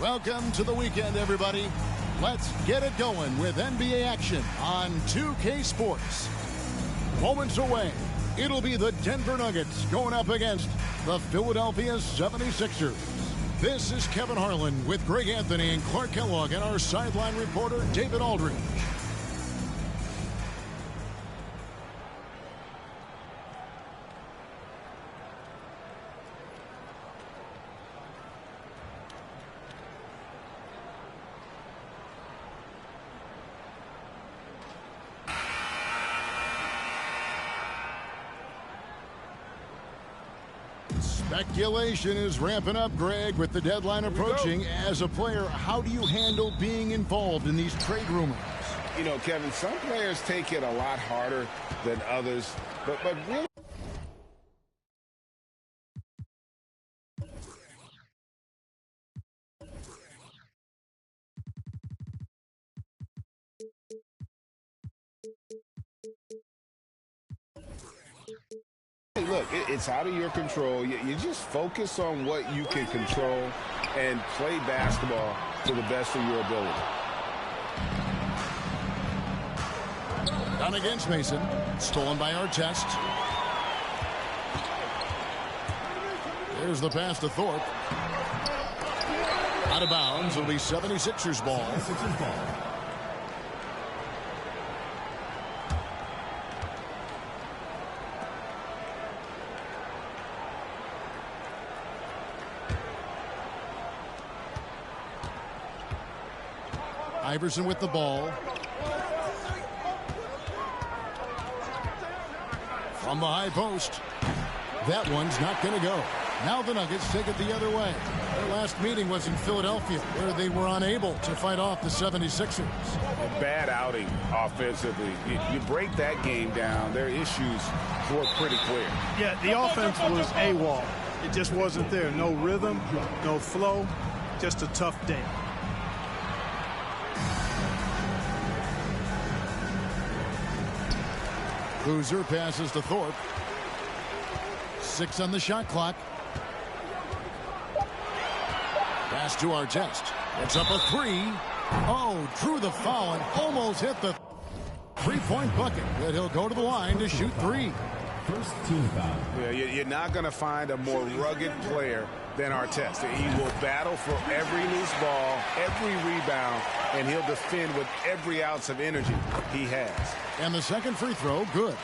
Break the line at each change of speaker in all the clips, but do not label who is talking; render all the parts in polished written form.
Welcome to the weekend, everybody. Let's get it going with NBA action on 2K Sports. Moments away, it'll be the Denver Nuggets going up against the Philadelphia 76ers. This is Kevin Harlan with Greg Anthony and Clark Kellogg and our sideline reporter, David Aldridge. Speculation is ramping up, Greg, with the deadline approaching. As a player, how do you handle being involved in these trade rumors?
You know, Kevin, some players take it a lot harder than others, but really... Hey, look, it's out of your control. You just focus on what you can control and play basketball to the best of your ability.
Down against Mason. Stolen by Artest. There's the pass to Thorpe. Out of bounds. It'll be 76ers ball. Iverson with the ball. From the high post. That one's not going to go. Now the Nuggets take it the other way. Their last meeting was in Philadelphia, where they were unable to fight off the 76ers.
A bad outing offensively. You break that game down, their issues were pretty clear.
Yeah, the offense was AWOL. It just wasn't there. No rhythm, no flow, just a tough day.
Boozer passes to Thorpe. 6 on the shot clock. Pass to Artest. It's up a 3. Oh, drew the foul and almost hit the three-point bucket. But he'll go to the line to shoot 3.
First team foul.
Yeah, you're not going to find a more rugged player than Artest. He will battle for every loose ball, every rebound, and he'll defend with every ounce of energy he has.
And the second free throw, good.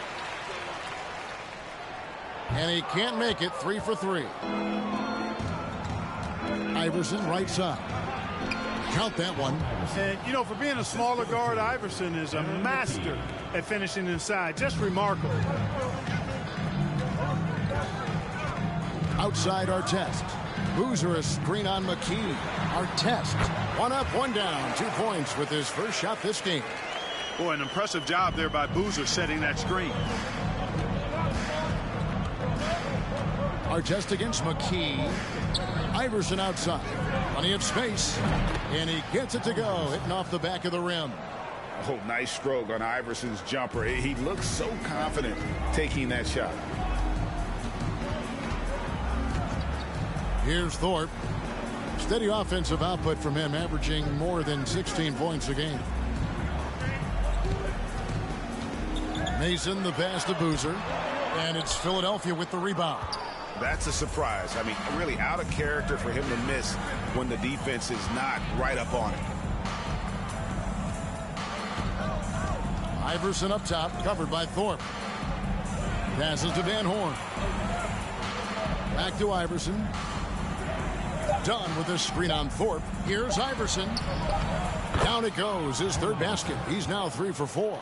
And he can't make it. 3 for 3. Iverson, right side. Count that one.
And, you know, for being a smaller guard, Iverson is a master at finishing inside. Just remarkable.
Outside Artest. Boozer a screen on McKee. Artest. 1 up, 1 down. 2 points with his first shot this game.
Boy, an impressive job there by Boozer setting that screen.
Artest against McKee. Iverson outside. Plenty of space. And he gets it to go. Hitting off the back of the rim.
Oh, nice stroke on Iverson's jumper. He looks so confident taking that shot.
Here's Thorpe. Steady offensive output from him, averaging more than 16 points a game. Mason, the pass to Boozer. And it's Philadelphia with the rebound.
That's a surprise. I mean, really out of character for him to miss when the defense is not right up on it.
Iverson up top, covered by Thorpe. Passes to Van Horn. Back to Iverson. Done with a screen on Thorpe. Here's Iverson. Down it goes. His third basket. He's now 3 for 4.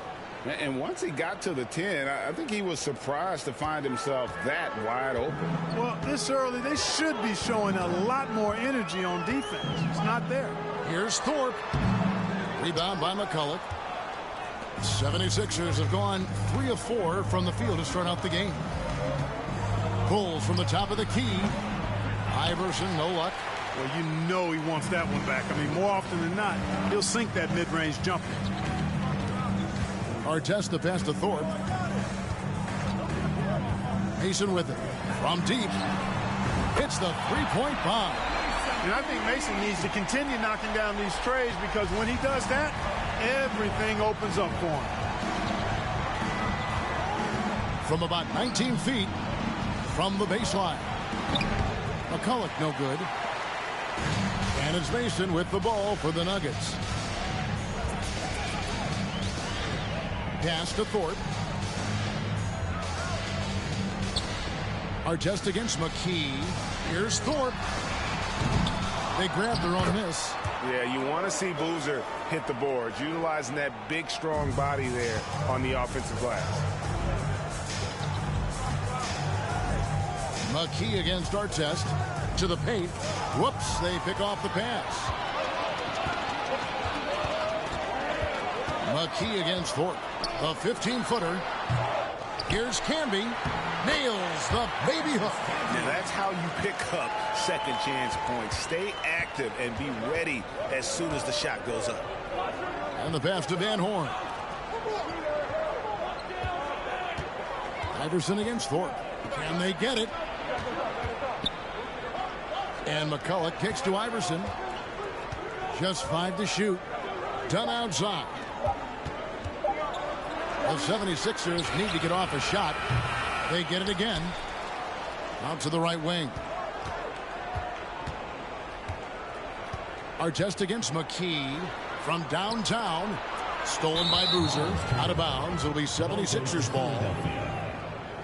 And once he got to the 10, I think he was surprised to find himself that wide open.
Well, this early, they should be showing a lot more energy on defense. It's not there.
Here's Thorpe. Rebound by McCulloch. 76ers have gone 3 of 4 from the field to start out the game. Pulls from the top of the key. Iverson, no luck.
Well, you know he wants that one back. I mean, more often than not, he'll sink that mid-range jumper.
Artest the pass to Thorpe. Mason with it. From deep. Hits the three-point bomb.
And I think Mason needs to continue knocking down these trays because when he does that, everything opens up for him.
From about 19 feet from the baseline. McCulloch no good. And it's Mason with the ball for the Nuggets. Pass to Thorpe. Artest against McKee. Here's Thorpe. They grab their own miss.
Yeah, you want to see Boozer hit the boards, utilizing that big, strong body there on the offensive glass.
McKee against Artest. To the paint. Whoops, they pick off the pass. McKee against Thorpe. The 15-footer. Here's Camby. Nails the baby hook.
Now that's how you pick up second chance points. Stay active and be ready as soon as the shot goes up.
And the pass to Van Horn. Iverson against Thorpe. Can they get it? And McCulloch kicks to Iverson. Just 5 to shoot. Done outside. The 76ers need to get off a shot. They get it again. Out to the right wing. Artest against McKee from downtown. Stolen by Boozer. Out of bounds. It'll be 76ers ball.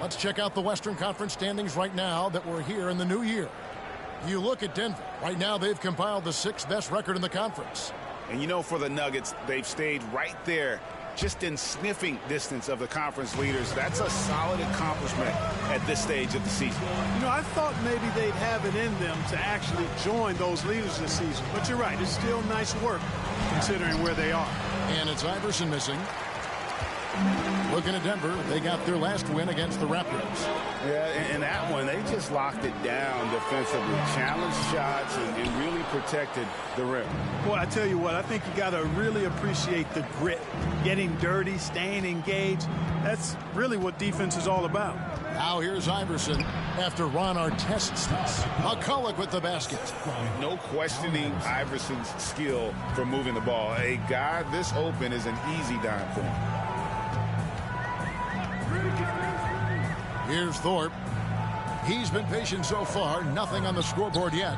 Let's check out the Western Conference standings right now that we're here in the new year. You look at Denver. Right now they've compiled the 6th best record in the conference.
And you know, for the Nuggets, they've stayed right there, just in sniffing distance of the conference leaders. That's a solid accomplishment at this stage of the season.
You know, I thought maybe they'd have it in them to actually join those leaders this season. But you're right, it's still nice work considering where they are.
And it's Iverson missing. Looking at Denver, they got their last win against the Raptors.
Yeah, and that one, they just locked it down defensively, challenged shots, and really protected the rim.
Boy, I tell you what, I think you got to really appreciate the grit, getting dirty, staying engaged. That's really what defense is all about.
Now here's Iverson after Ron Artest's miss. McCulloch with the basket.
No questioning Iverson's skill for moving the ball. A guy this open is an easy dime for him.
Here's Thorpe. He's been patient so far. Nothing on the scoreboard yet.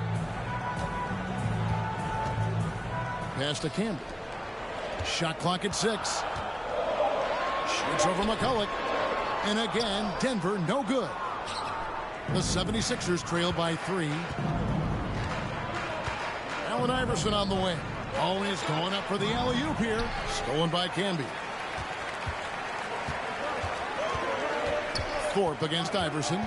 Pass to Camby. Shot clock at 6. Shoots over McCulloch. And again, Denver no good. The 76ers trail by 3. Allen Iverson on the wing. Always going up for the alley-oop here. Stolen by Camby. Thorpe against Iverson.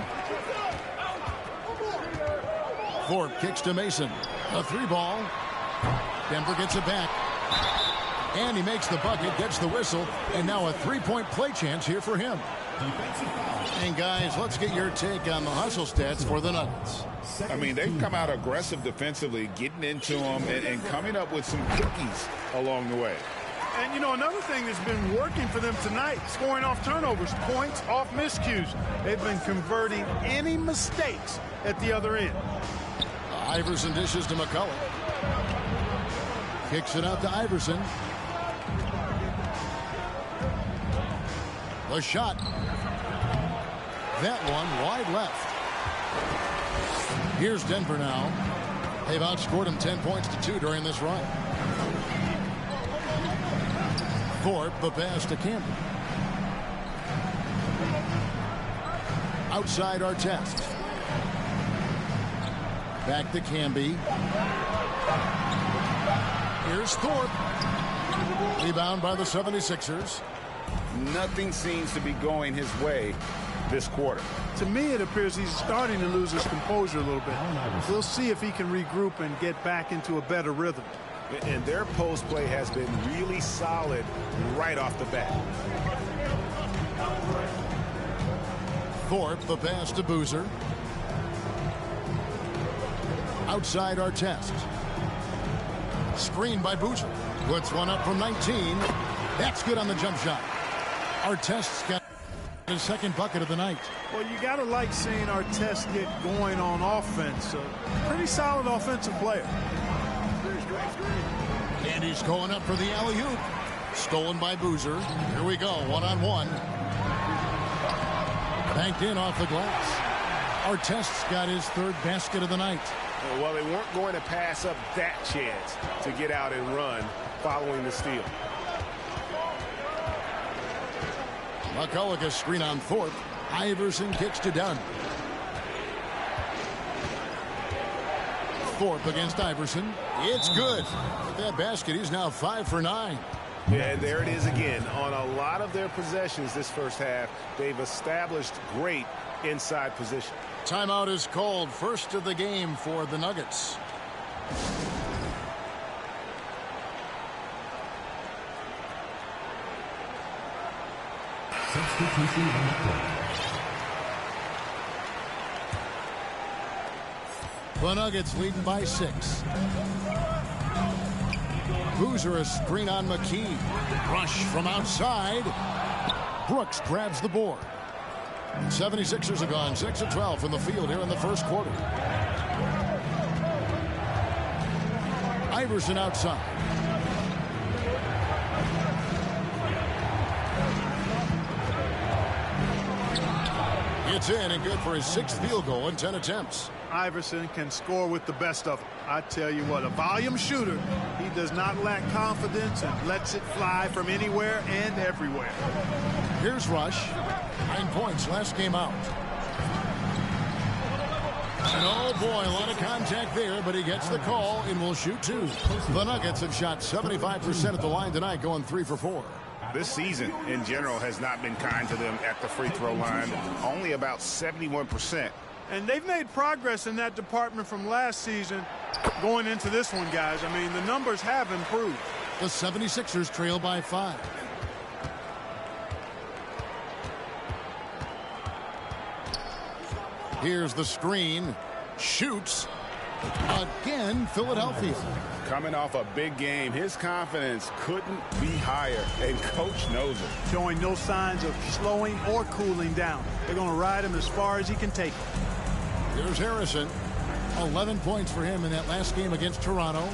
Thorpe kicks to Mason. A 3-ball. Denver gets it back. And he makes the bucket, gets the whistle, and now a 3-point play chance here for him. And guys, let's get your take on the hustle stats for the Nuggets.
I mean, they've come out aggressive defensively, getting into them and coming up with some cookies along the way.
And, you know, another thing that's been working for them tonight, scoring off turnovers, points off miscues. They've been converting any mistakes at the other end.
Iverson dishes to McCulloch. Kicks it out to Iverson. The shot. That one wide left. Here's Denver now. They've outscored him 10 points to 2 during this run. Thorpe, the pass to Camby. Outside Artest. Back to Camby. Here's Thorpe. Rebound by the 76ers.
Nothing seems to be going his way this quarter.
To me, it appears he's starting to lose his composure a little bit. We'll see if he can regroup and get back into a better rhythm.
And their post play has been really solid right off the bat.
Thorpe, the pass to Boozer. Outside Artest. Screen by Boozer. Puts one up from 19. That's good on the jump shot. Artest's got His second bucket of the night.
Well, you got to like seeing Artest get going on offense. Pretty solid offensive player.
And he's going up for the alley-oop. Stolen by Boozer. Here we go, one-on-one. Banked in off the glass. Artest's got his third basket of the night.
Well, they weren't going to pass up that chance to get out and run following the steal.
McCulloch screen on Thorpe. Iverson kicks to Dunn. Thorpe against Iverson. It's good. With that basket, he's now 5 for 9.
Yeah, there it is again. On a lot of their possessions this first half, they've established great inside position.
Timeout is called. First of the game for the Nuggets.
Substitution on the court.
The Nuggets leading by 6. Boozer a screen on McKee. Rush from outside. Brooks grabs the board. 76ers have gone 6 of 12 from the field here in the first quarter. Iverson outside. It's in and good for his 6th field goal in 10 attempts.
Iverson can score with the best of them. I tell you what, a volume shooter. He does not lack confidence and lets it fly from anywhere and everywhere.
Here's Rush. 9 points last game out. And oh boy, a lot of contact there, but he gets the call and will shoot 2. The Nuggets have shot 75% at the line tonight, going 3 for 4.
This season, in general, has not been kind to them at the free throw line. Only about 71%.
And they've made progress in that department from last season going into this one, guys. I mean, the numbers have improved.
The 76ers trail by 5. Here's the screen. Shoots. Again, Philadelphia.
Coming off a big game, his confidence couldn't be higher, and coach knows it.
Showing no signs of slowing or cooling down. They're going to ride him as far as he can take him.
Here's Harrison. 11 points for him in that last game against Toronto.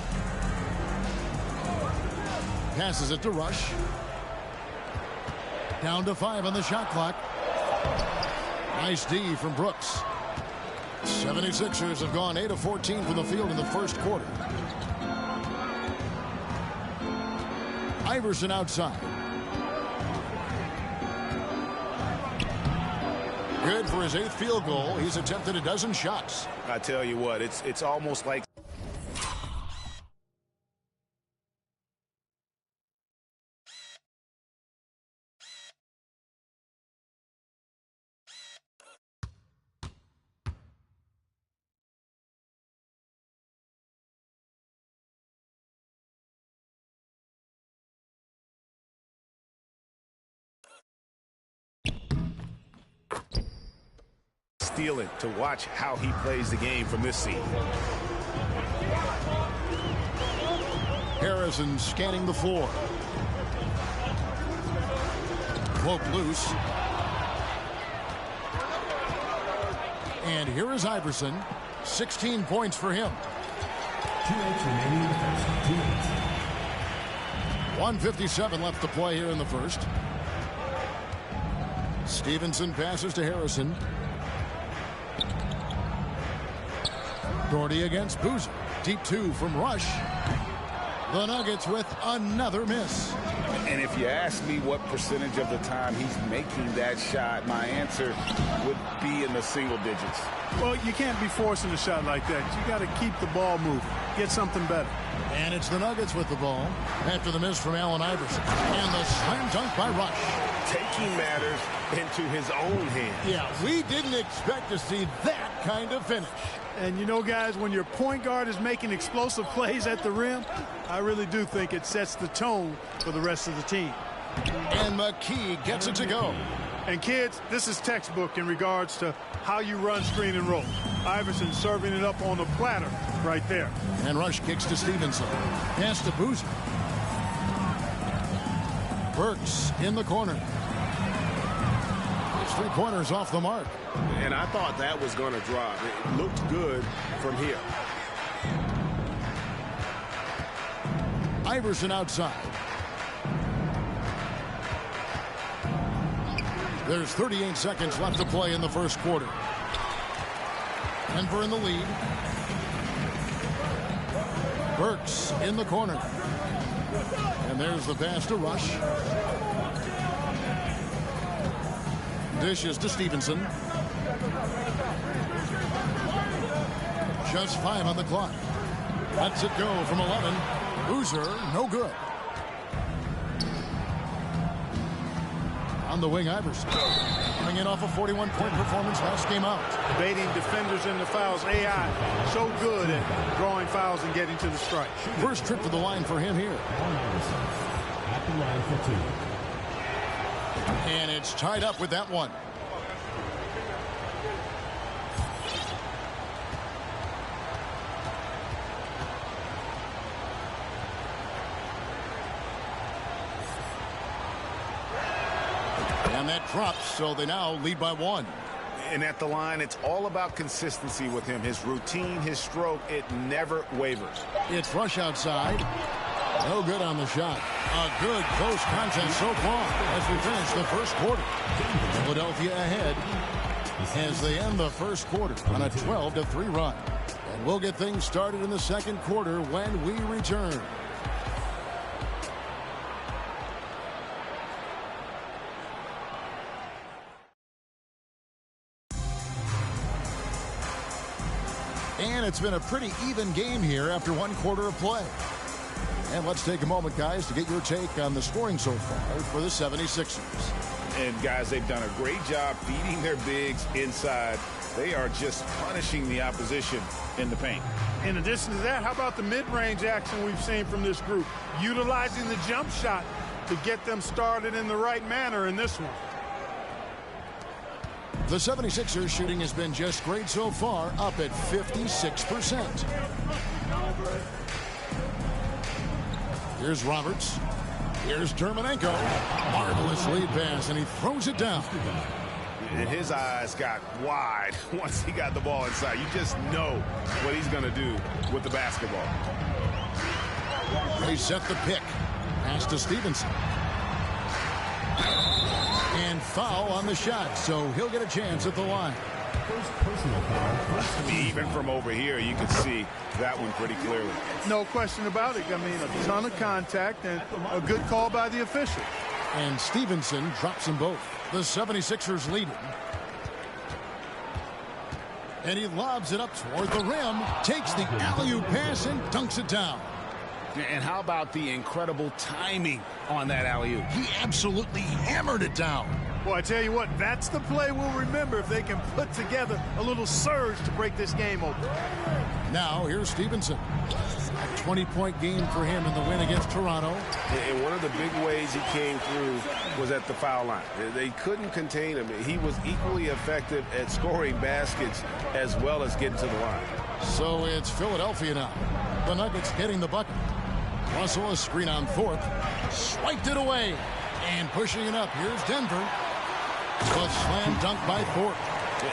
Passes it to Rush. Down to 5 on the shot clock. Nice D from Brooks. 76ers have gone 8 of 14 from the field in the first quarter. Iverson outside. Good for his 8th field goal. He's attempted a dozen shots.
I tell you what, it's almost like stealing to watch how he plays the game from this seat.
Harrison scanning the floor. Cloak loose. And here is Iverson. 16 points for him.
2 minutes remaining in the first. 2 minutes.
1:57 left to play here in the first. Stevenson passes to Harrison. Doherty against Boozer. Deep 2 from Rush. The Nuggets with another miss.
And if you ask me what percentage of the time he's making that shot, my answer would be in the single digits.
Well, you can't be forcing a shot like that. You got to keep the ball moving. Get something better.
And it's the Nuggets with the ball after the miss from Allen Iverson. And the slam dunk by Rush.
Taking matters into his own hands.
Yeah, we didn't expect to see that kind of finish.
And you know, guys, when your point guard is making explosive plays at the rim, I really do think it sets the tone for the rest of the team.
And McKee gets it to go.
And kids, this is textbook in regards to how you run screen and roll. Iverson serving it up on the platter right there.
And Rush kicks to Stevenson. Pass to Boozer. Burks in the corner. His three-pointers off the mark.
And I thought that was going to drop. It looked good from here.
Iverson outside. There's 38 seconds left to play in the first quarter. Denver in the lead. Burks in the corner. And there's the pass to Rush. Dishes to Stevenson. Just 5 on the clock. Lets it go from 11. Boozer, no good. On the wing, Iverson. Coming in off a 41-point performance last game out.
Baiting defenders into fouls. AI so good at drawing fouls and getting to the strike.
First trip to the line for him here.
At the line for 2.
And it's tied up with that one. And that drops, so they now lead by 1.
And at the line, it's all about consistency with him. His routine, his stroke, it never wavers.
It's Rush outside. No good on the shot. A good close contest so far as we finish the first quarter. Philadelphia ahead as they end the first quarter on a 12-3 run. And we'll get things started in the second quarter when we return. And it's been a pretty even game here after one quarter of play. And let's take a moment, guys, to get your take on the scoring so far for the 76ers.
And, guys, they've done a great job feeding their bigs inside. They are just punishing the opposition in the paint.
In addition to that, how about the mid-range action we've seen from this group? Utilizing the jump shot to get them started in the right manner in this one.
The 76ers shooting has been just great so far, up at 56%. Here's Roberts. Here's Dermanenko. Marvelous lead pass, and he throws it down.
And his eyes got wide once he got the ball inside. You just know what he's going to do with the basketball.
They set the pick. Pass to Stevenson. And foul on the shot, so he'll get a chance at the line.
First personal foul.
Even from over here, you can see that one pretty clearly.
No question about it. I mean, a ton of contact and a good call by the official.
And Stevenson drops them both. The 76ers leading. And he lobs it up toward the rim, takes the alley-oop pass and dunks it down.
And how about the incredible timing on that alley-oop?
He absolutely hammered it down.
Well, I tell you what, that's the play we'll remember if they can put together a little surge to break this game open.
Now, here's Stevenson. A 20-point game for him in the win against Toronto.
And one of the big ways he came through was at the foul line. They couldn't contain him. He was equally effective at scoring baskets as well as getting to the line.
So it's Philadelphia now. The Nuggets getting the bucket. Russell, a screen on Thorpe. Swiped it away. And pushing it up. Here's Denver. A slam dunk by Thorpe.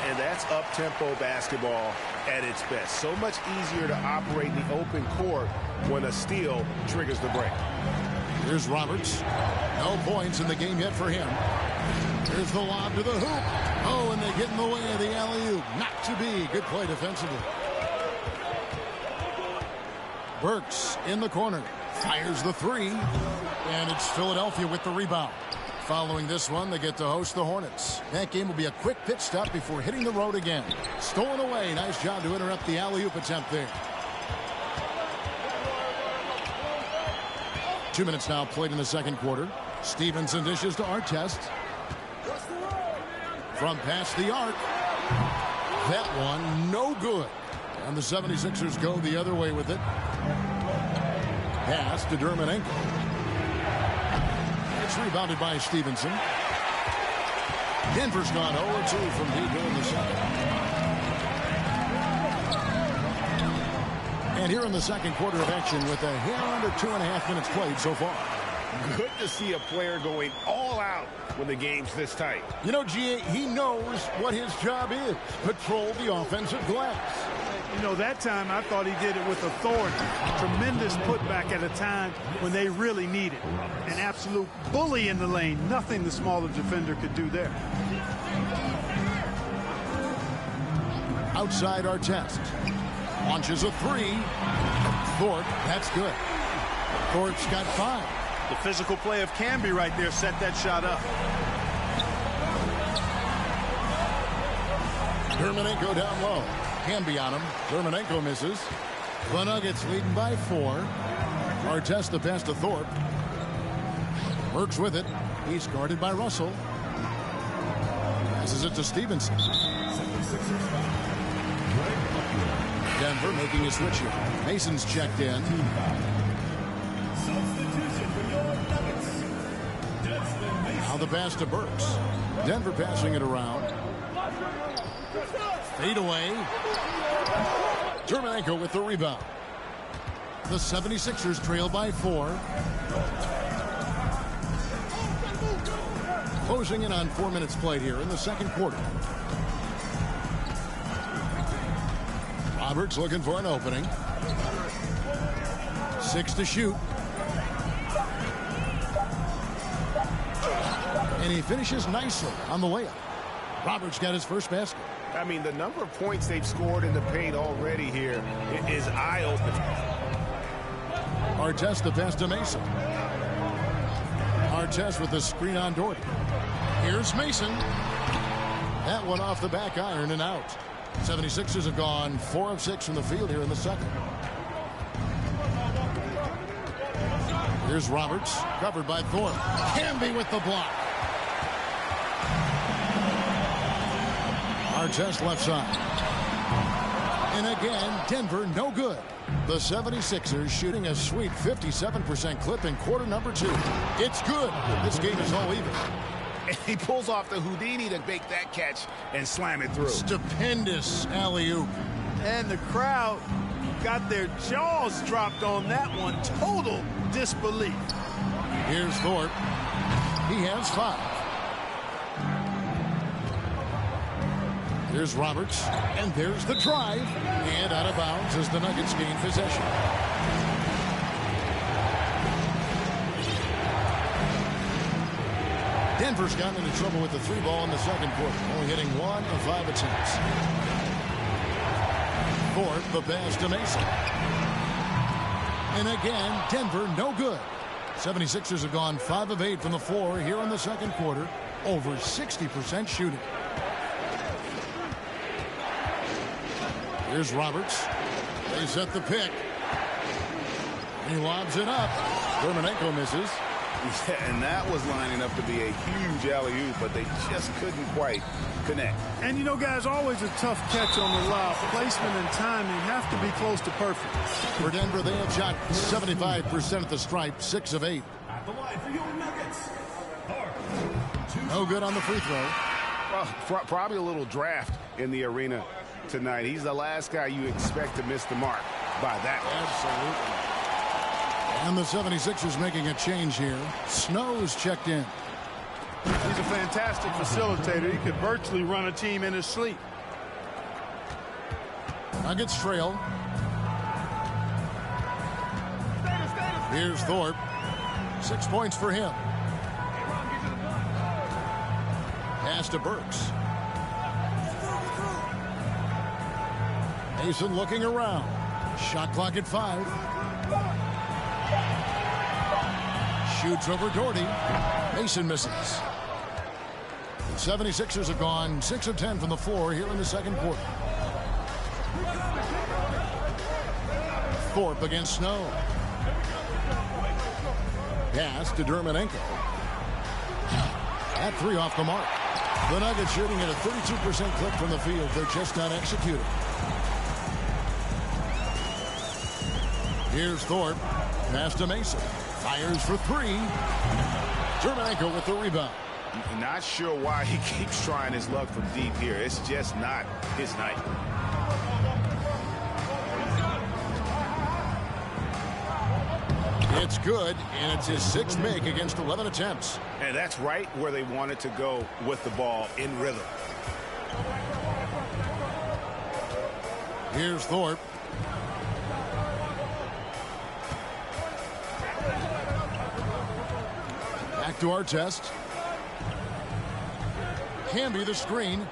And that's up-tempo basketball at its best. So much easier to operate in the open court when a steal triggers the break.
Here's Roberts. No points in the game yet for him. Here's the lob to the hoop. Oh, and they get in the way of the alley-oop. Not to be. Good play defensively. Burks in the corner. Fires the three. And it's Philadelphia with the rebound. Following this one, they get to host the Hornets. That game will be a quick pit stop before hitting the road again. Stolen away. Nice job to interrupt the alley-oop attempt there. 2 minutes now played in the second quarter. Stevenson dishes to Artest. From past the arc. That one no good. And the 76ers go the other way with it. Pass to Dermanenko. It's rebounded by Stevenson. Denver's gone 0-2 from deep in the second. And here in the second quarter of action with a hair under 2.5 minutes played so far.
Good to see a player going all out when the game's this tight.
You know, G.A., he knows what his job is. Patrol the offensive glass.
You know, that time I thought he did it with authority. Tremendous putback at a time when they really need it. An absolute bully in the lane. Nothing the smaller defender could do there.
Outside our test. Launches a three. Thorpe, that's good. Thorpe's got 5.
The physical play of Camby right there set that shot up.
Dermanenko down low. Camby on him. Dermanenko misses. The Nuggets leading by 4. Artest the pass to Thorpe. Works with it. He's guarded by Russell. Passes it to Stevenson. Denver making a switch here. Mason's checked in. Now the pass to Burks. Denver passing it around. Fade away. Dermanenko with the rebound. The 76ers trail by 4. Closing in on 4 minutes played here in the second quarter. Roberts looking for an opening. 6 to shoot. And he finishes nicely on the layup. Roberts got his first basket.
I mean, the number of points they've scored in the paint already here is eye-opening.
Artest the pass to Mason. Artest with the screen on Doherty. Here's Mason. That one off the back iron and out. 76ers have gone 4 of 6 from the field here in the second. Here's Roberts, covered by Thorpe. Camby with the block. Artest left side. And again, Denver no good. The 76ers shooting a sweet 57% clip in quarter number 2. It's good. This game is all even.
And he pulls off the Houdini to make that catch and slam it through.
Stupendous alley-oop.
And the crowd got their jaws dropped on that one. Total disbelief.
Here's Thorpe. He has 5. Here's Roberts. And there's the drive. And out of bounds as the Nuggets gain possession. Denver's gotten into trouble with the 3 ball in the second quarter, only hitting 1 of 5 attempts. Thorpe, the pass to Mason. And again, Denver no good. 76ers have gone 5 of 8 from the floor here in the second quarter, over 60% shooting. Here's Roberts. They set the pick. He lobs it up. Dermanenko misses.
Yeah, and that was lining up to be a huge alley-oop, but they just couldn't quite connect.
And you know, guys, always a tough catch on the lob. Placement and timing have to be close to perfect.
For Denver, they have shot 75% at the stripe, 6 of 8.
At the line for your Nuggets.
No good on the free throw.
Well, probably a little draft in the arena tonight. He's the last guy you expect to miss the mark by that.
Absolutely. And the 76ers making a change here. Snow's checked in.
He's a fantastic facilitator. He could virtually run a team in his sleep.
Nuggets trail. Here's Thorpe. 6 points for him. Pass to Burks. Mason looking around. Shot clock at 5. Shoots over Doherty. Mason misses. The 76ers have gone 6 of 10 from the floor here in the second quarter. Thorpe against Snow. Pass to Dermanenko. At 3 off the mark. The Nuggets shooting at a 32% clip from the field. They're just not executing. Here's Thorpe. Pass to Mason. Fires for 3. Dermanenko with the rebound.
Not sure why he keeps trying his luck from deep here. It's just not his night.
It's good, and it's his 6th make against 11 attempts.
And that's right where they wanted to go with the ball, in rhythm.
Here's Thorpe. Back to Artest. Camby the screen.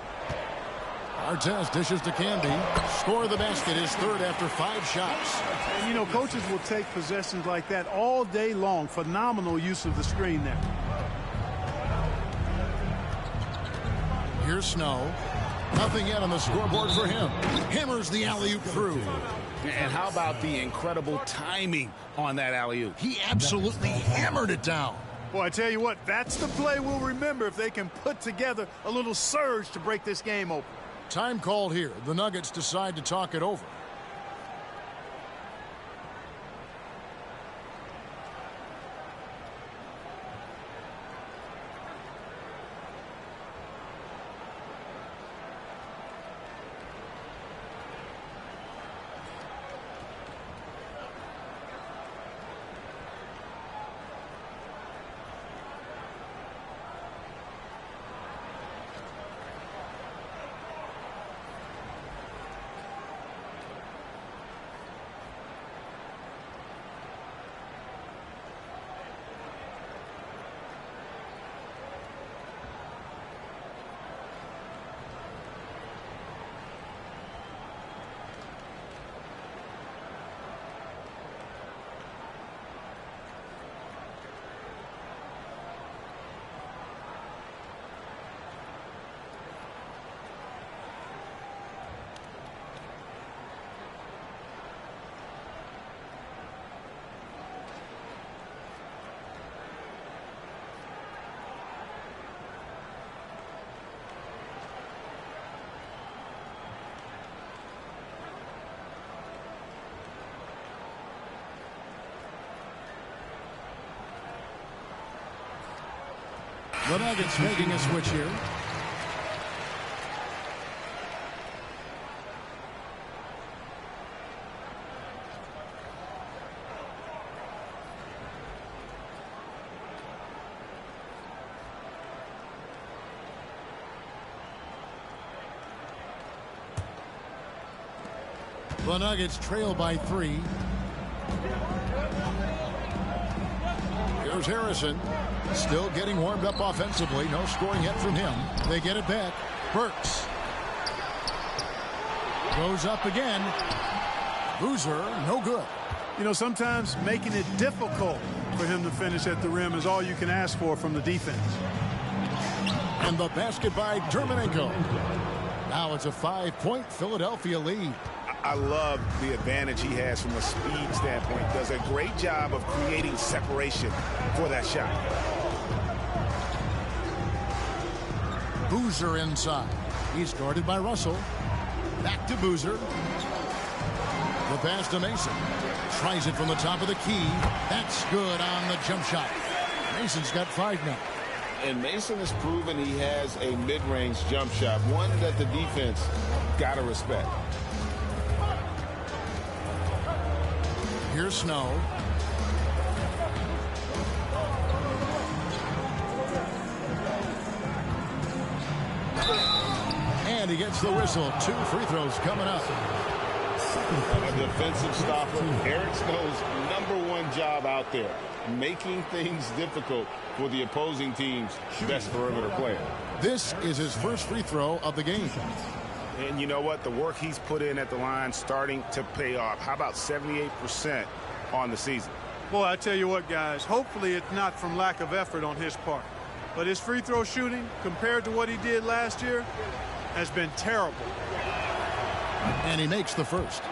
Artest dishes to Camby. Score the basket, his 3rd after 5 shots.
And, you know, coaches will take possessions like that all day long. Phenomenal use of the screen there.
Here's Snow. Nothing yet on the scoreboard for him. Hammers the alley-oop through.
And how about the incredible timing on that alley-oop?
He absolutely hammered it down.
Boy, I tell you what, that's the play we'll remember if they can put together a little surge to break this game open.
Time called here. The Nuggets decide to talk it over. The Nuggets making a switch here. The Nuggets trail by 3. Here's Harrison. Still getting warmed up offensively. No scoring yet from him. They get it back. Burks. Goes up again. Boozer, no good.
You know, sometimes making it difficult for him to finish at the rim is all you can ask for from the defense.
And the basket by Dermonenko. Now it's a 5-point Philadelphia lead.
I love the advantage he has from a speed standpoint. Does a great job of creating separation for that shot.
Boozer inside. He's guarded by Russell. Back to Boozer. The pass to Mason. Tries it from the top of the key. That's good on the jump shot. Mason's got 5 now.
And Mason has proven he has a mid-range jump shot, one that the defense got to respect.
Here's Snow. And he gets the whistle. 2 free throws coming up.
A defensive stopper. Eric Snow's #1 job out there, making things difficult for the opposing team's best perimeter player.
This is his first free throw of the game.
And you know what? The work he's put in at the line starting to pay off. How about 78% on the season?
Boy, I tell you what, guys, hopefully it's not from lack of effort on his part. But his free throw shooting, compared to what he did last year, has been terrible.
And he makes the first.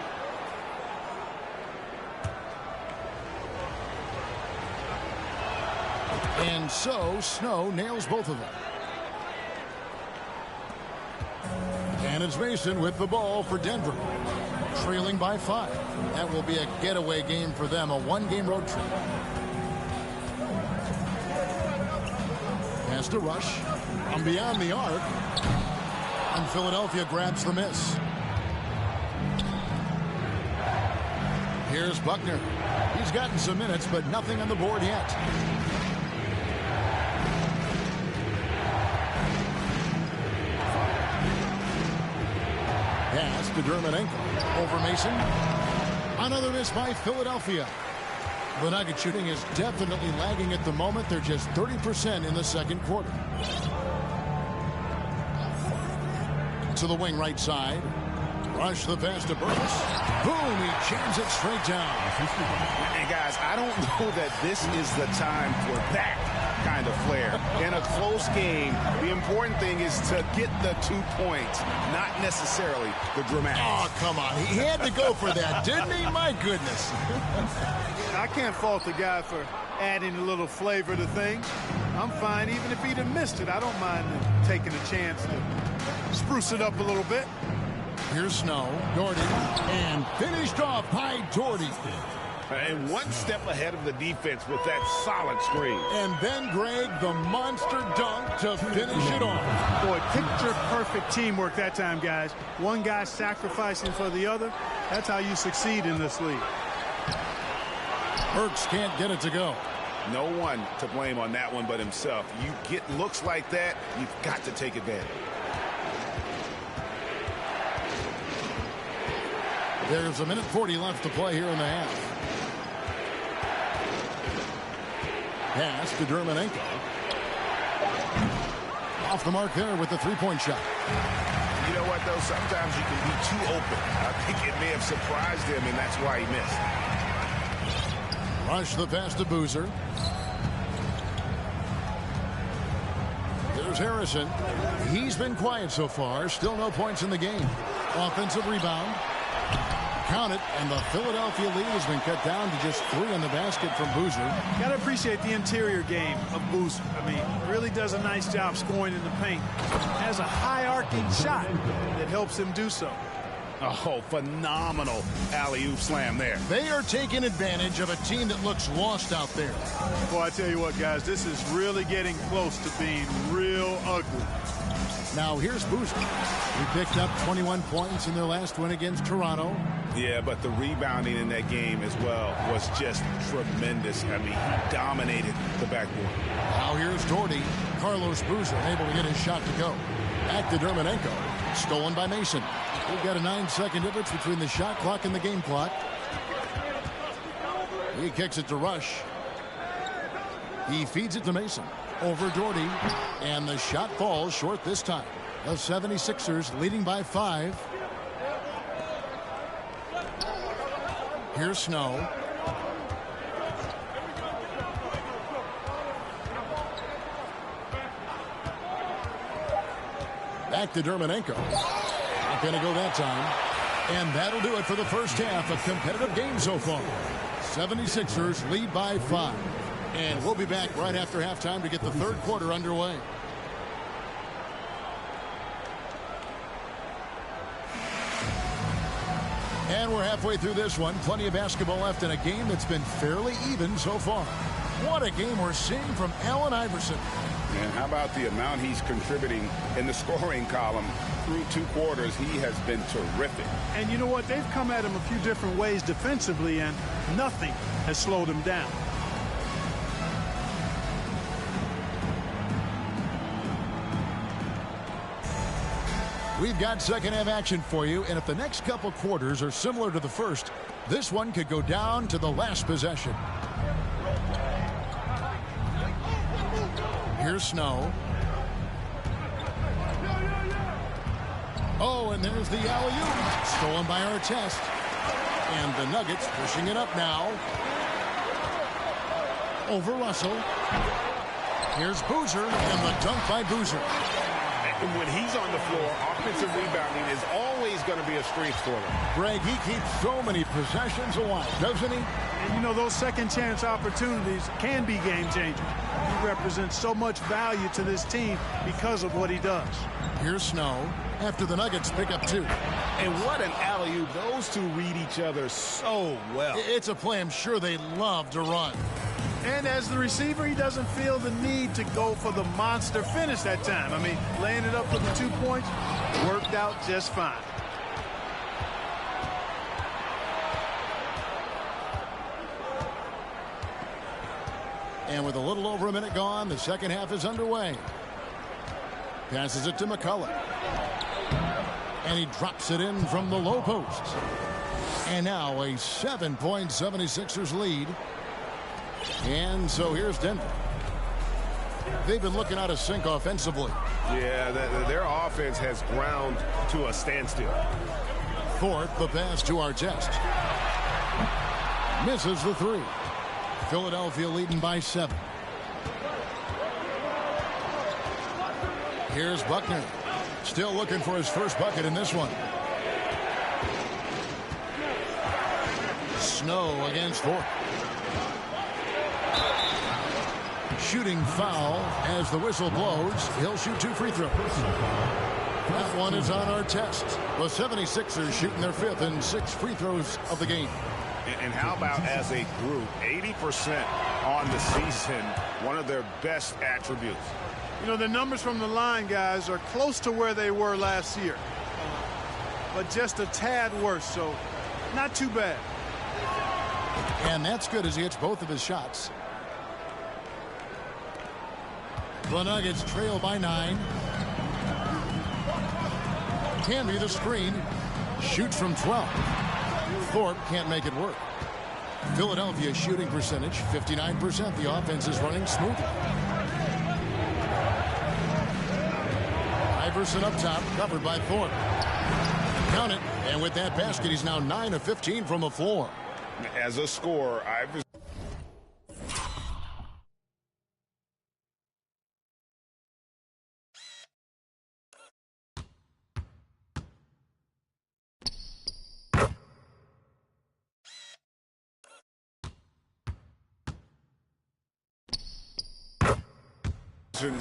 And so Snow nails both of them. And it's Mason with the ball for Denver. Trailing by 5. That will be a getaway game for them, a 1-game road trip. Pass to Rush. From beyond the arc. And Philadelphia grabs the miss. Here's Buckner. He's gotten some minutes, but nothing on the board yet. Pass to Dermonenko. Over Mason. Another miss by Philadelphia. The Nuggets shooting is definitely lagging at the moment. They're just 30% in the second quarter. To the wing right side. Rush the pass to Burgess. Boom, he jams it straight down.
And guys, I don't know that this is the time for that kind of flair. In a close game, the important thing is to get the 2 points, not necessarily the dramatics.
Oh, come on. He had to go for that, didn't he? My goodness.
I can't fault the guy for adding a little flavor to things. I'm fine even if he'd have missed it. I don't mind taking a chance to spruce it up a little bit.
Here's Snow, Doherty, and finished off by Doherty.
And one step ahead of the defense with that solid screen.
And then, Greg, the monster dunk to finish it off.
Boy, picture-perfect teamwork that time, guys. One guy sacrificing for the other. That's how you succeed in this league.
Burks can't get it to go.
No one to blame on that one but himself. You get looks like that, you've got to take advantage.
There's 1:40 left to play here in the half. Pass to Dermonenko. Off the mark there with the three-point shot.
You know what, though? Sometimes you can be too open. I think it may have surprised him, and that's why he missed.
Rush the pass to Boozer. There's Harrison. He's been quiet so far. Still no points in the game. Offensive rebound. Count it, and the Philadelphia lead has been cut down to just 3 on the basket from Boozer.
Got to appreciate the interior game of Boozer. I mean, really does a nice job scoring in the paint. Has a high-arcing shot that helps him do so.
Oh, phenomenal alley-oop slam there.
They are taking advantage of a team that looks lost out there.
Boy, I tell you what, guys, this is really getting close to being real ugly.
Now here's Boozer. He picked up 21 points in their last win against Toronto.
Yeah, but the rebounding in that game as well was just tremendous. I mean, he dominated the backboard.
Now here's Doherty. Carlos Boozer able to get his shot to go. Back to Dermonenko. Stolen by Mason. We've got a 9-second difference between the shot clock and the game clock. He kicks it to Rush. He feeds it to Mason. Over Doherty. And the shot falls short this time. The 76ers leading by 5. Here's Snow. Back to Dermonenko. Not going to go that time. And that'll do it for the first half. A competitive game so far. 76ers lead by 5. And we'll be back right after halftime to get the third quarter underway. And we're halfway through this one. Plenty of basketball left in a game that's been fairly even so far. What a game we're seeing from Allen Iverson.
And how about the amount he's contributing in the scoring column through 2 quarters? He has been terrific.
And you know what? They've come at him a few different ways defensively, and nothing has slowed him down.
We've got second half action for you, and if the next couple quarters are similar to the first, this one could go down to the last possession. Here's Snow. Oh, and there's the alley-oop. Stolen by Artest. And the Nuggets pushing it up now. Over Russell. Here's Boozer, and the dunk by Boozer.
And when he's on the floor, offensive rebounding is always going to be a strength for him.
Greg, he keeps so many possessions alive, doesn't he?
And you know, those second chance opportunities can be game changers. He represents so much value to this team because of what he does.
Here's Snow after the Nuggets pick up 2.
And what an alley-oop. Those two read each other so well.
It's a play I'm sure they love to run.
And as the receiver, he doesn't feel the need to go for the monster finish that time. I mean, laying it up for the 2 points worked out just fine.
And with a little over a minute gone, the second half is underway. Passes it to McCullough. And he drops it in from the low post. And now a 7-point 76ers lead. And so here's Denver. They've been looking out of sync offensively.
Yeah, their offense has ground to a standstill.
Thorpe, the pass to Artest. Misses the three. Philadelphia leading by 7. Here's Buckner. Still looking for his first bucket in this one. Snow against Thorpe. Shooting foul as the whistle blows. He'll shoot 2 free throws. That one is on Artest. The 76ers shooting their 5th and 6 free throws of the game.
And how about as a group, 80% on the season, one of their best attributes.
You know, the numbers from the line, guys, are close to where they were last year. But just a tad worse, so not too bad.
And that's good as he hits both of his shots. The Nuggets trail by 9. Camby the screen. Shoots from 12. Thorpe can't make it work. Philadelphia shooting percentage 59%. The offense is running smoothly. Iverson up top, covered by Thorpe. Count it. And with that basket, he's now 9 of 15 from the floor.
As a scorer, Iverson.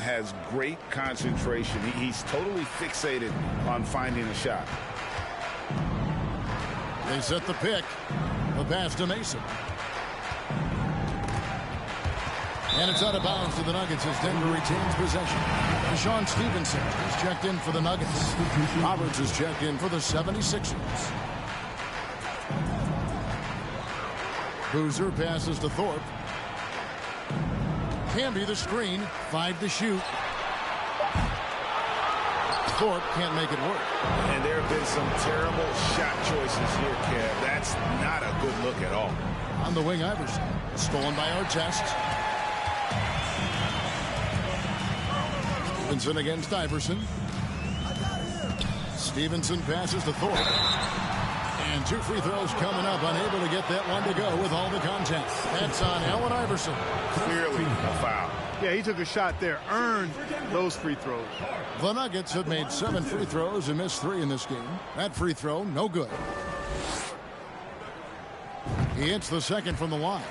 Has great concentration. He's totally fixated on finding a shot.
They set the pick. The pass to Mason. And it's out of bounds to the Nuggets as Denver retains possession. Deshaun Stevenson is checked in for the Nuggets. Roberts is checked in for the 76ers. Boozer passes to Thorpe. Camby the screen. 5 to shoot. Thorpe can't make it work.
And there have been some terrible shot choices here, Kev. That's not a good look at all.
On the wing, Iverson. Stolen by Artest. Stevenson against Iverson. Stevenson passes to Thorpe. And 2 free throws coming up. Unable to get that one to go with all the contact. That's on Allen Iverson.
Clearly a foul.
Yeah, he took a shot there. Earned those free throws.
The Nuggets have made 7 free throws and missed 3 in this game. That free throw, no good. He hits the second from the line.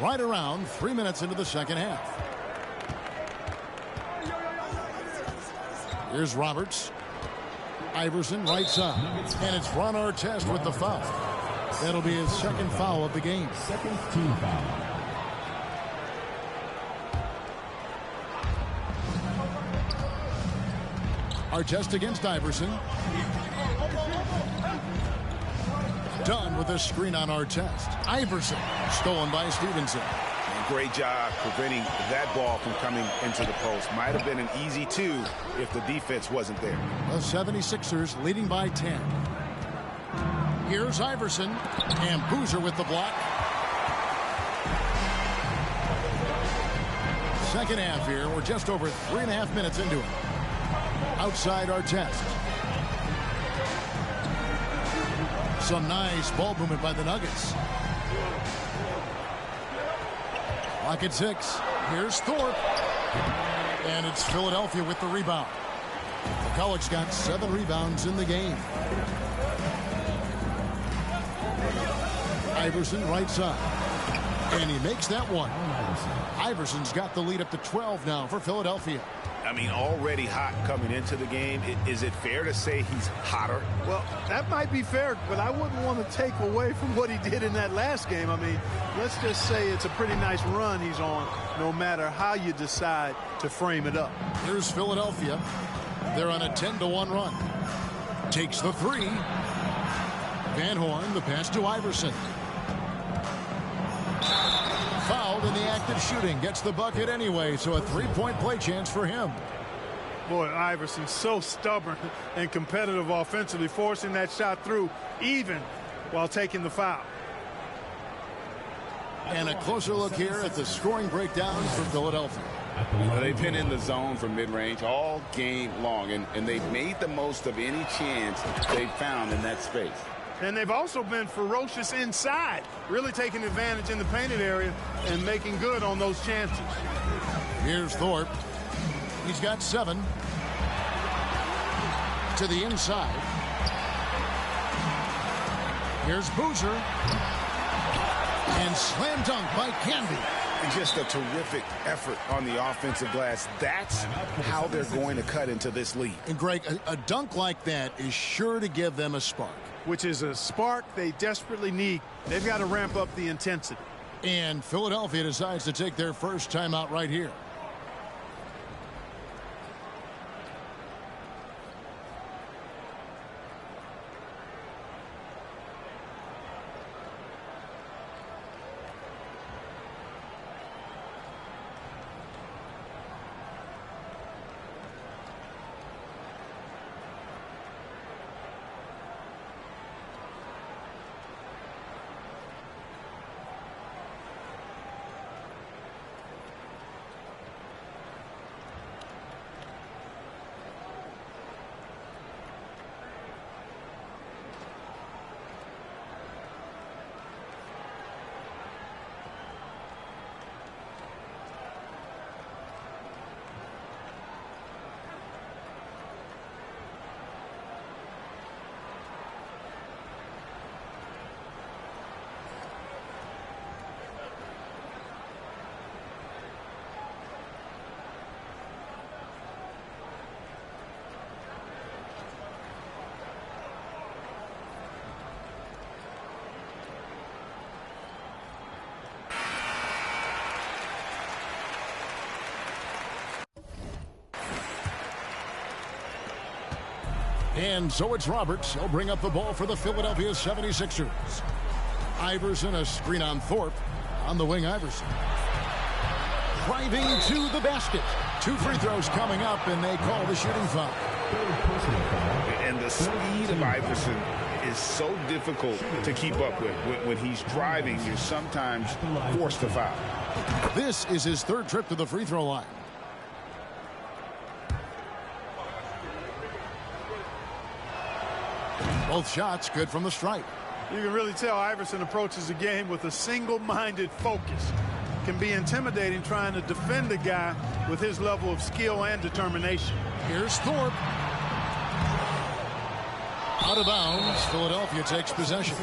Right around 3 minutes into the second half. Here's Roberts. Iverson right side. And it's Ron Artest with the foul. That'll be his second foul of the game.
Second team foul.
Artest against Iverson. Done with a screen on Artest. Iverson stolen by Stevenson.
Great job preventing that ball from coming into the post. Might have been an easy 2 if the defense wasn't there.
The 76ers leading by 10. Here's Iverson and Boozer with the block. Second half here. We're just over 3.5 minutes into it. Outside Artest. Some nice ball movement by the Nuggets. Clock at 6. Here's Thorpe. And it's Philadelphia with the rebound. McCullough's got 7 rebounds in the game. Iverson right side. And he makes that one. Iverson's got the lead up to 12 now for Philadelphia.
I mean, already hot coming into the game. Is it fair to say he's hotter?
Well, that might be fair, but I wouldn't want to take away from what he did in that last game. I mean, let's just say it's a pretty nice run he's on, no matter how you decide to frame it up.
Here's Philadelphia. They're on a 10-1 run. Takes the 3. Van Horn, the pass to Iverson. involved in the act of shooting. Gets the bucket anyway, so a three-point play chance for him.
Boy, Iverson's so stubborn and competitive offensively, forcing that shot through even while taking the foul.
And a closer look here at the scoring breakdown for Philadelphia.
They've been in the zone from mid-range all game long, and they've made the most of any chance they've found in that space.
And they've also been ferocious inside, really taking advantage in the painted area and making good on those chances.
Here's Thorpe. He's got 7. To the inside. Here's Boozer. And slam dunk by Canby.
Just a terrific effort on the offensive glass. That's how they're going to cut into this lead.
And Greg, a dunk like that is sure to give them a spark.
Which is a spark they desperately need. They've got to ramp up the intensity.
And Philadelphia decides to take their first timeout right here. And so it's Roberts. He'll bring up the ball for the Philadelphia 76ers. Iverson, a screen on Thorpe. On the wing, Iverson. Driving to the basket. 2 free throws coming up, and they call the shooting foul.
And the speed of Iverson is so difficult to keep up with. When he's driving, you're sometimes forced to foul.
This is his 3rd trip to the free throw line. Both shots good from the stripe.
You can really tell Iverson approaches the game with a single-minded focus. Can be intimidating trying to defend a guy with his level of skill and determination.
Here's Thorpe. Out of bounds. Philadelphia takes possession.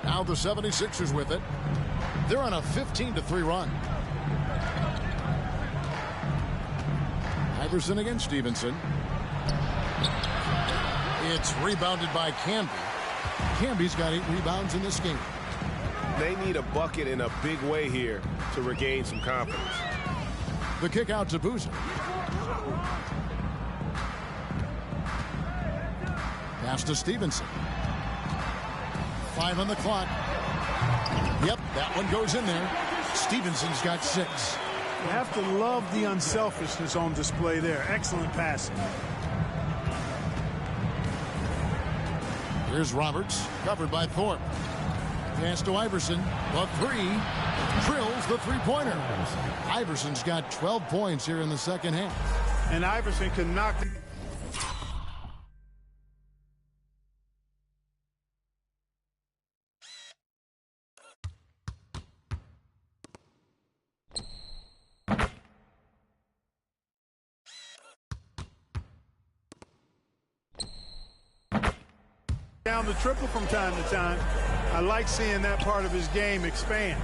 Now the 76ers with it. They're on a 15-3 run. Iverson against Stevenson. It's rebounded by Canby. Canby's got 8 rebounds in this game.
They need a bucket in a big way here to regain some confidence.
The kick out to Boozer. Pass to Stevenson. 5 on the clock. Yep, that one goes in there. Stevenson's got 6.
You have to love the unselfishness on display there. Excellent passing.
Here's Roberts, covered by Thorpe. Pass to Iverson. The 3. Drills the three-pointer. Iverson's got 12 points here in the second half.
And Iverson can knock the down the triple from time to time. I like seeing that part of his game expand.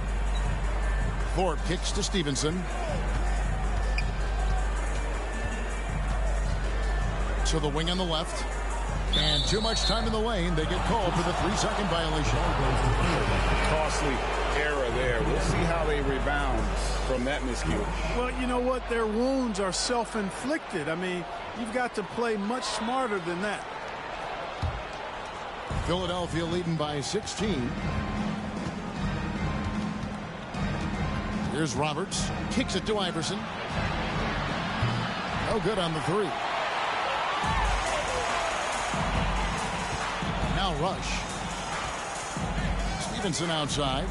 Thorpe kicks to Stevenson. To the wing on the left. And too much time in the lane. They get called for the 3-second violation.
Costly error there. We'll see how they rebound.
from that miscue.
Well, you know what? Their wounds are self-inflicted. I mean, you've got to play much smarter than that.
Philadelphia leading by 16. Here's Roberts. Kicks it to Iverson. No good on the three. Now Rush. Stevenson outside.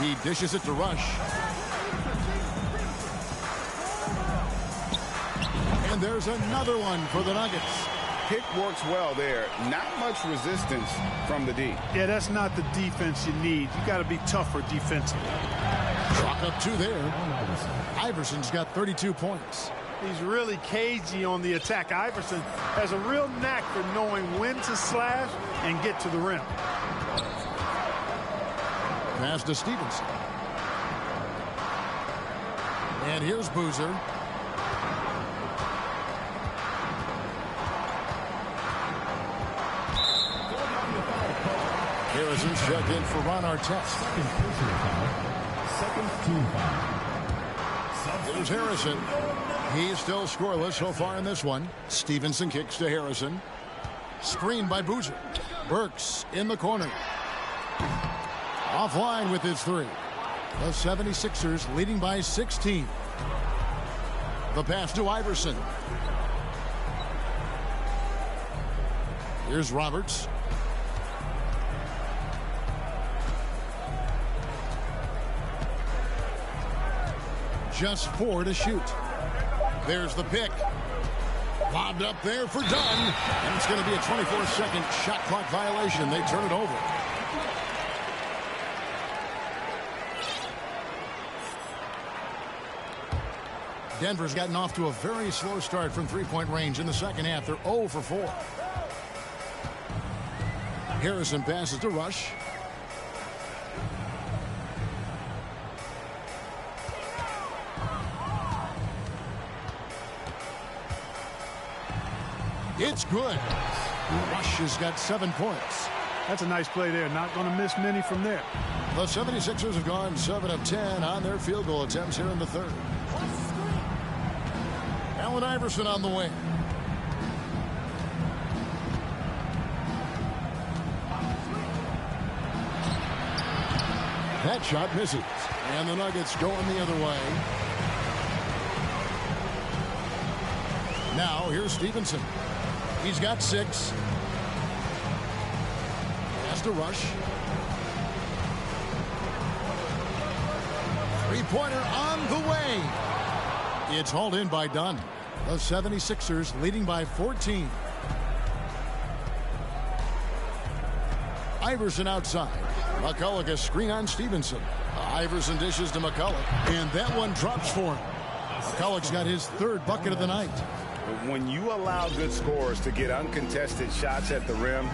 He dishes it to Rush. And there's another one for the Nuggets.
Pick works well there. Not much resistance from the D.
Yeah, that's not the defense you need. You got to be tougher defensively.
Chalk up two there. Iverson's got 32 points.
He's really cagey on the attack. Iverson has a real knack for knowing when to slash and get to the rim.
Pass to Stevenson. And here's Boozer. Harrison's checked in for Ron Artest.
Second team foul.
There's Harrison. He's still scoreless so far in this one. Stevenson kicks to Harrison. Screened by Boozer. Burks in the corner. Offline with his three. The 76ers leading by 16. The pass to Iverson. Here's Roberts. Just 4 to shoot. There's the pick. Lobbed up there for Dunn. And it's going to be a 24-second shot clock violation. They turn it over. Denver's gotten off to a very slow start from three-point range in the second half. They're 0 for 4. Harrison passes to Rush. It's good. Rush has got 7 points.
That's a nice play there. Not going to miss many from there.
The 76ers have gone 7 of 10 on their field goal attempts here in the third. Allen Iverson on the wing. That shot misses. And the Nuggets going the other way. Now here's Stevenson. He's got 6. Pass to Rush. Three-pointer on the way. It's hauled in by Dunn. The 76ers leading by 14. Iverson outside. McCulloch a screen on Stevenson. Iverson dishes to McCulloch. And that one drops for him. McCulloch's got his 3rd bucket of the night.
When you allow good scorers to get uncontested shots at the rim,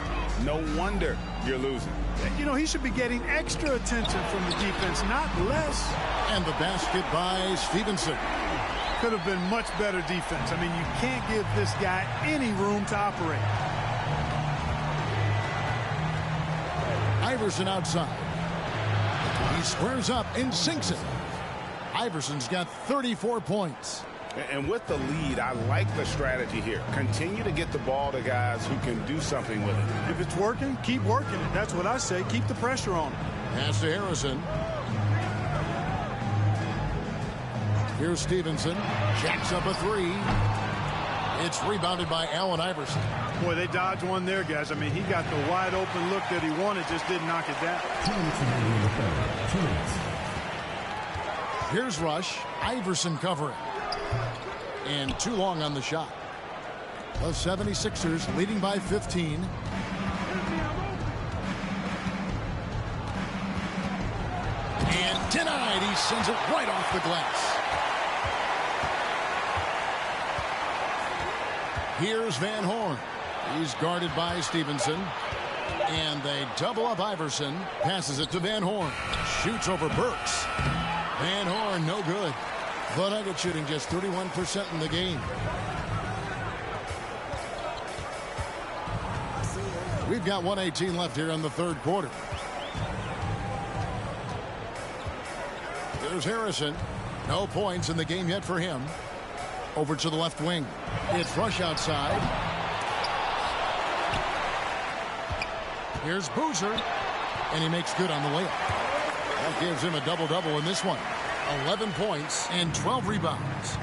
no wonder you're losing.
You know, he should be getting extra attention from the defense, not less.
And the basket by Stevenson.
Could have been much better defense. I mean, you can't give this guy any room to operate.
Iverson outside. He squares up and sinks it. Iverson's got 34 points.
And with the lead, I like the strategy here. Continue to get the ball to guys who can do something with it.
If it's working, keep working it. That's what I say. Keep the pressure on him.
Pass to Harrison. Here's Stevenson. Jacks up a 3. It's rebounded by Allen Iverson.
Boy, they dodged one there, guys. I mean, he got the wide open look that he wanted, just didn't knock it down.
Here's Rush. Iverson covering. And too long on the shot. The 76ers leading by 15. And denied. He sends it right off the glass. Here's Van Horn. He's guarded by Stevenson. And they double up Iverson. Passes it to Van Horn. Shoots over Burks. Van Horn, no good. The Nuggets shooting just 31% in the game. We've got 1:18 left here in the third quarter. Here's Harrison. No points in the game yet for him. Over to the left wing. It's Rush outside. Here's Boozer. And he makes good on the layup. That gives him a double-double in this one. 11 points and 12 rebounds.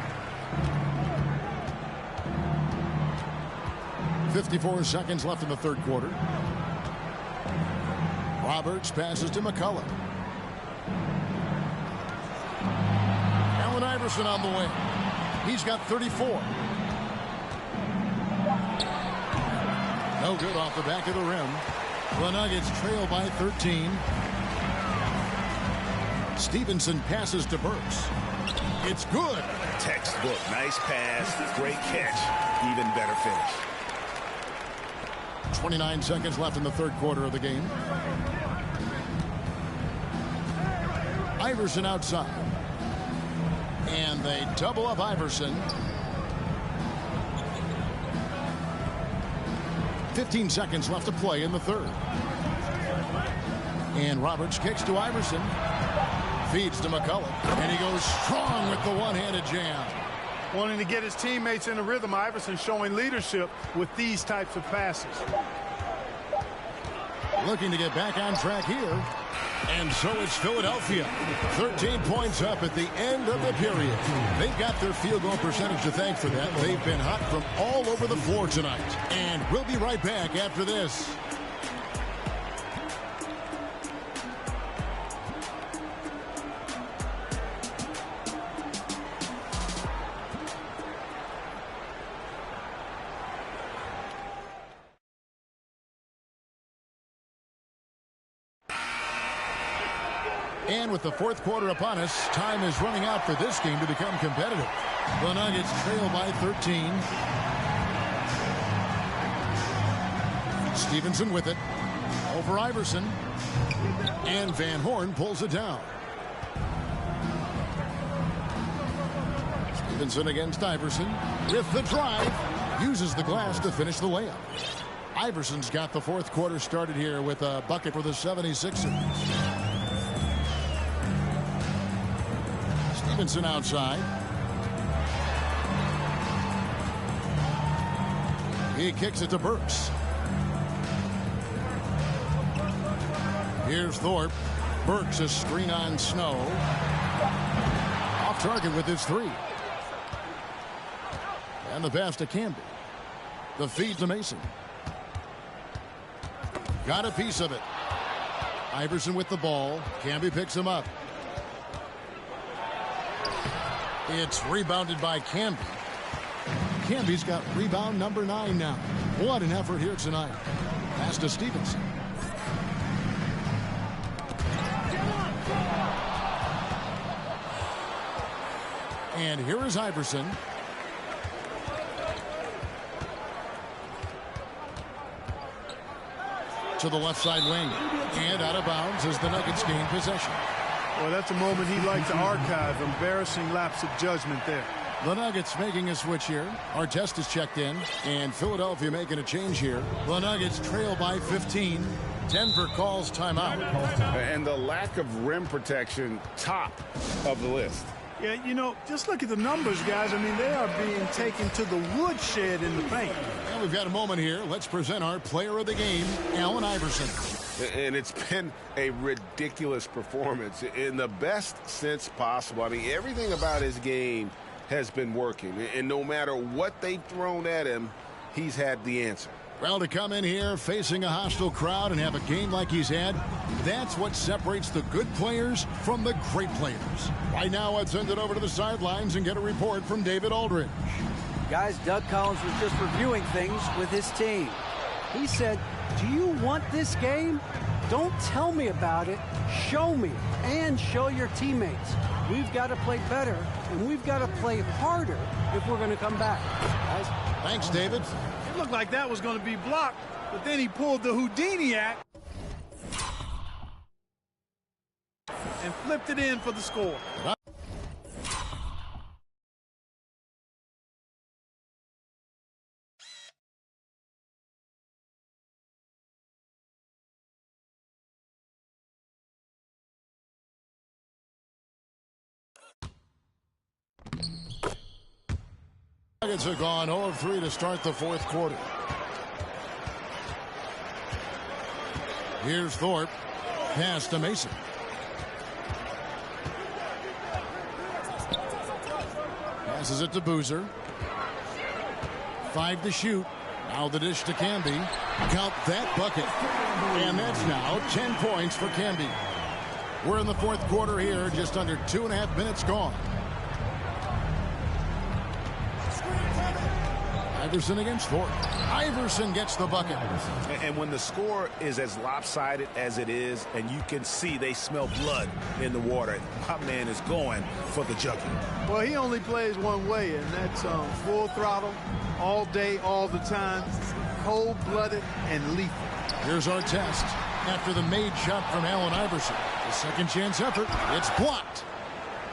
54 seconds left in the third quarter. Roberts passes to McCullough. Allen Iverson on the wing. He's got 34. No good off the back of the rim. The Nuggets trail by 13. Stevenson passes to Burks. It's good.
Textbook. Nice pass. Great catch. Even better finish.
29 seconds left in the third quarter of the game. Iverson outside. And they double up Iverson. 15 seconds left to play in the third. And Roberts kicks to Iverson. Feeds to McCullough. And he goes strong with the one-handed jam.
Wanting to get his teammates in a rhythm, Iverson showing leadership with these types of passes.
Looking to get back on track here. And so it's Philadelphia. 13 points up at the end of the period. They've got their field goal percentage to thank for that. They've been hot from all over the floor tonight. And we'll be right back after this. And with the fourth quarter upon us, time is running out for this game to become competitive. The Nuggets trail by 13. Stevenson with it. Over Iverson. And Van Horn pulls it down. Stevenson against Iverson. With the drive. Uses the glass to finish the layup. Iverson's got the fourth quarter started here with a bucket for the 76ers. Stevenson outside. He kicks it to Burks. Here's Thorpe. Burks a screen on Snow. Off target with his three. And the pass to Camby. The feed to Mason. Got a piece of it. Iverson with the ball. Camby picks him up. It's rebounded by Camby. Camby's got rebound number 9 now. What an effort here tonight. Pass to Stevenson. And here is Iverson. To the left side wing. And out of bounds as the Nuggets gain possession.
Well, that's a moment he'd like to archive. Embarrassing lapse of judgment there.
The Nuggets making a switch here. Artest is checked in. And Philadelphia making a change here. The Nuggets trail by 15. Denver calls timeout.
And the lack of rim protection, top of the list.
Yeah, you know, just look at the numbers, guys. I mean, they are being taken to the woodshed in the paint.
And we've got a moment here. Let's present our player of the game, Allen Iverson.
And it's been a ridiculous performance in the best sense possible. I mean, everything about his game has been working. And no matter what they've thrown at him, he's had the answer.
Well, to come in here facing a hostile crowd and have a game like he's had, that's what separates the good players from the great players. Right now, I'd send it over to the sidelines and get a report from David Aldridge.
Guys, Doug Collins was just reviewing things with his team. He said, do you want this game? Don't tell me about it. Show me and show your teammates. We've got to play better, and we've got to play harder if we're going to come back. Guys.
Thanks, David.
It looked like that was going to be blocked, but then he pulled the Houdini act and flipped it in for the score.
Nuggets have gone 0 of 3 to start the fourth quarter. Here's Thorpe. Pass to Mason. Passes it to Boozer. 5 to shoot. Now the dish to Camby. Count that bucket. And that's now 10 points for Camby. We're in the fourth quarter here. Just under 2.5 minutes gone. Iverson against Thorpe. Iverson gets the bucket.
And when the score is as lopsided as it is, and you can see they smell blood in the water, my man is going for the jugular.
Well, he only plays one way, and that's full throttle, all day, all the time, cold-blooded and lethal.
Here's our test. After the made shot from Allen Iverson. The second chance effort. It's blocked.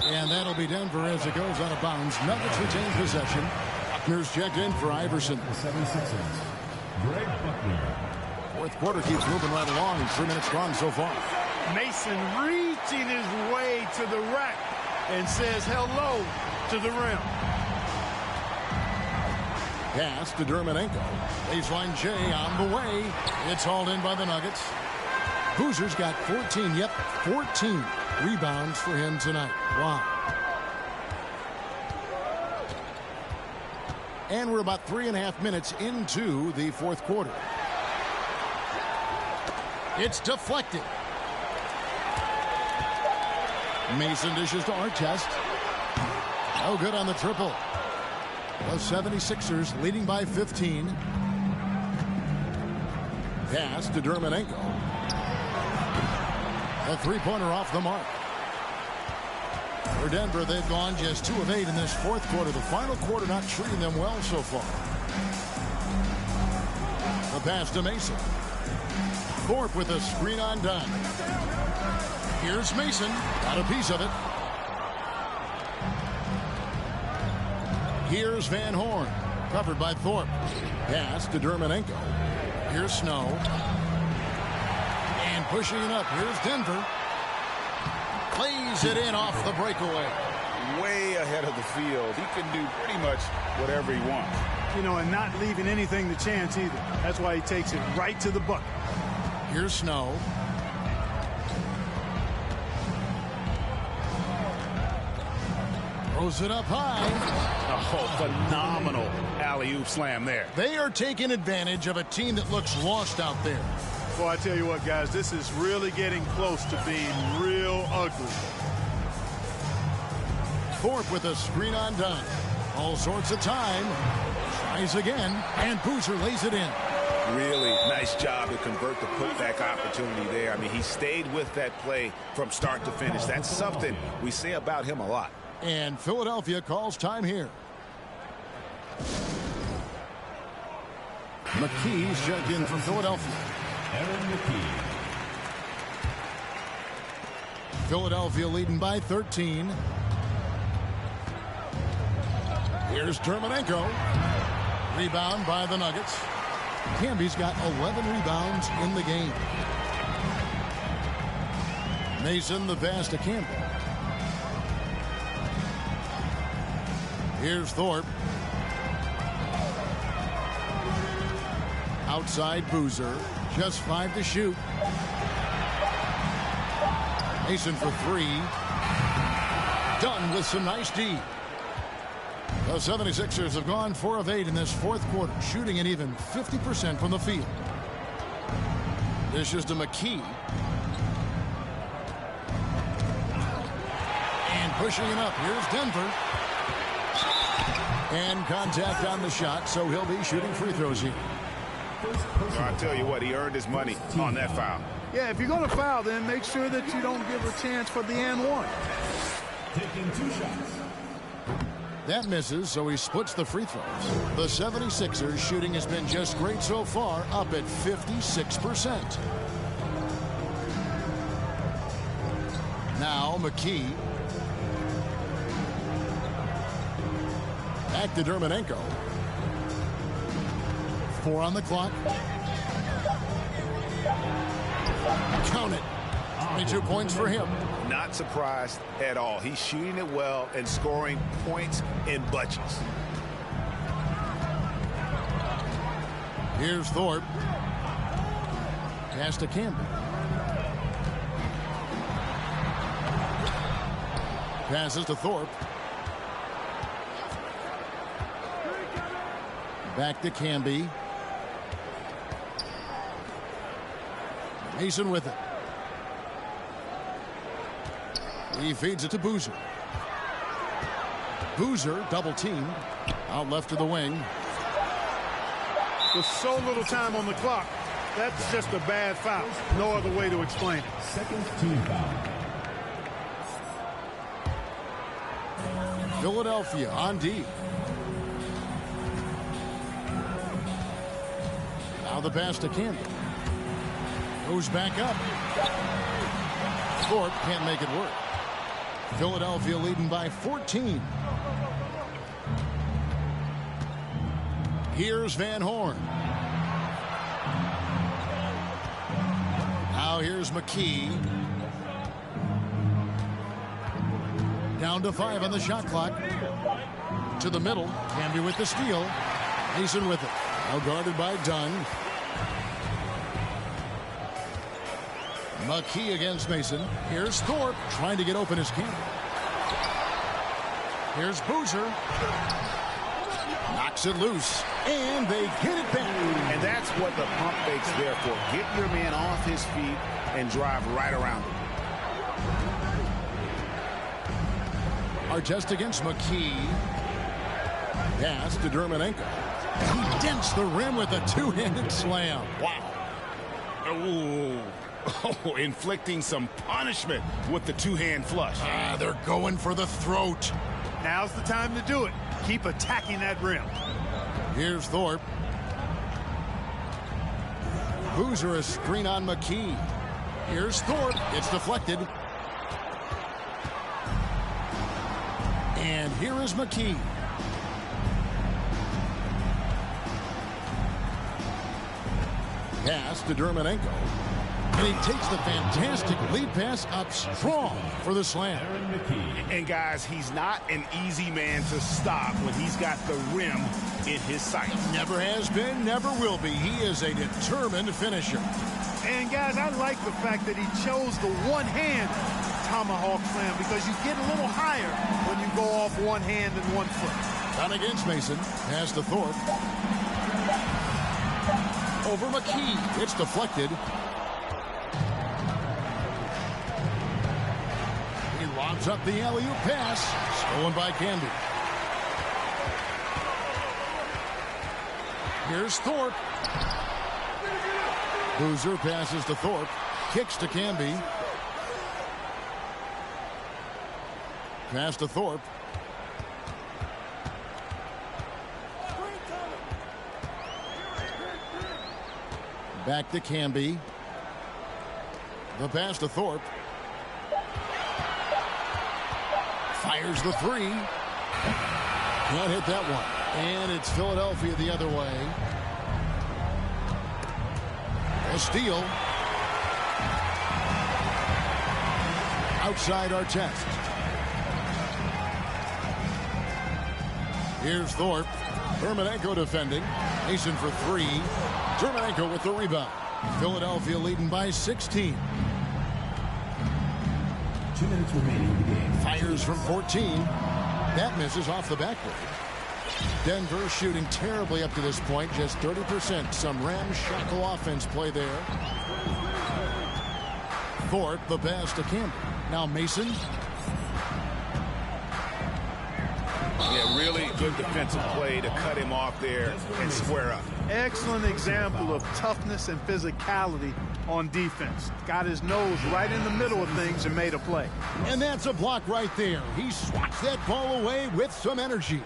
And that'll be Denver as it goes out of bounds. Nuggets retain possession. Buckner's checked in for Iverson. Fourth quarter keeps moving right along. 3 minutes gone so far.
Mason reaching his way to the rack and says hello to the rim.
Pass to Dermonenko. Baseline J on the way. It's hauled in by the Nuggets. Boozer's got 14. Yep, 14 rebounds for him tonight. Wow. And we're about 3.5 minutes into the fourth quarter. It's deflected. Mason dishes to Artest. No good on the triple. The 76ers leading by 15. Pass to Dermonenko. A three-pointer off the mark. For Denver, they've gone just 2 of 8 in this fourth quarter. The final quarter not treating them well so far. The pass to Mason. Thorpe with a screen on done. Here's Mason. Got a piece of it. Here's Van Horn. Covered by Thorpe. Pass to Dermonenko. Here's Snow. And pushing it up. Here's Denver. Plays it in off the breakaway.
Way ahead of the field. He can do pretty much whatever he wants.
You know, and not leaving anything to chance either. That's why he takes it right to the bucket.
Here's Snow. Throws it up high.
Oh, phenomenal alley-oop slam there.
They are taking advantage of a team that looks lost out there.
Well, I tell you what, guys, this is really getting close to being real ugly.
Thorpe with a screen on done. All sorts of time. Tries again, and Boozer lays it in.
Really nice job to convert the putback opportunity there. I mean, he stayed with that play from start to finish. That's something we say about him a lot.
And Philadelphia calls time here. McKee's checked in from Philadelphia. Philadelphia leading by 13. Here's Dermonenko. Rebound by the Nuggets. Camby's got 11 rebounds in the game. Mason the pass to Camby. Here's Thorpe. Outside Boozer. Just 5 to shoot. Mason for 3. Done with some nice D. The 76ers have gone 4 of 8 in this fourth quarter, shooting at even 50% from the field. This is to McKee. And pushing it up. Here's Denver. And contact on the shot, so he'll be shooting free throws here.
So I'll tell you what, he earned his money on that foul.
Yeah, if you're going to foul, then make sure that you don't give a chance for the and one.
Taking 2 shots.
That misses, so he splits the free throws. The 76ers shooting has been just great so far, up at 56%. Now McKee. Back to Dermonenko. 4 on the clock. Count it. 22 points for him.
Not surprised at all. He's shooting it well and scoring points in bunches.
Here's Thorpe. Pass to Campbell. Passes to Thorpe. Back to Camby. Mason with it. He feeds it to Boozer. Boozer double teamed. Out left to the wing.
With so little time on the clock, that's just a bad foul. No other way to explain it.
Second team foul.
Philadelphia on D. Now the pass to Campbell. Goes back up. Thorpe can't make it work. Philadelphia leading by 14. Here's Van Horn. Now here's McKee. Down to 5 on the shot clock. To the middle. Camby with the steal. Mason with it. Now guarded by Dunn. McKee against Mason. Here's Thorpe trying to get open as Campbell. Here's Boozer. Knocks it loose. And they get it back.
And that's what the pump fake's there for. Get your man off his feet and drive right around him.
Artest against McKee. Pass to Dermonenko. He dents the rim with a two-handed slam. Wow.
Ooh. Oh, inflicting some punishment with the two-hand flush.
They're going for the throat.
Now's the time to do it. Keep attacking that rim.
Here's Thorpe. Boozer a screen on McKee. Here's Thorpe. It's deflected. And here is McKee. Pass to Dermonenko. And he takes the fantastic lead pass up strong for the slam.
And guys, he's not an easy man to stop when he's got the rim in his sights.
Never has been, never will be. He is a determined finisher.
And guys, I like the fact that he chose the one-hand tomahawk slam because you get a little higher when you go off one hand and one foot.
Down against Mason. Pass to Thorpe. Over McKee. It's deflected. He lobs up the alley-oop pass. Stolen by Camby. Here's Thorpe. Boozer passes to Thorpe. Kicks to Camby. Pass to Thorpe. Back to Camby. The pass to Thorpe. Fires the three. Can't hit that one. And it's Philadelphia the other way. A steal. Outside Artest. Here's Thorpe. Dermonenko defending. Mason for three. Dermonenko with the rebound. Philadelphia leading by 16.
2 minutes remaining in the game.
Fires from 14. That misses off the backboard. Denver shooting terribly up to this point. Just 30%. Some ramshackle offense play there. Thorpe, the pass to Campbell. Now Mason.
Yeah, really good defensive play to cut him off there and square up.
Excellent example of toughness and physicality on defense. Got his nose right in the middle of things and made a play.
And that's a block right there. He swats that ball away with some energy.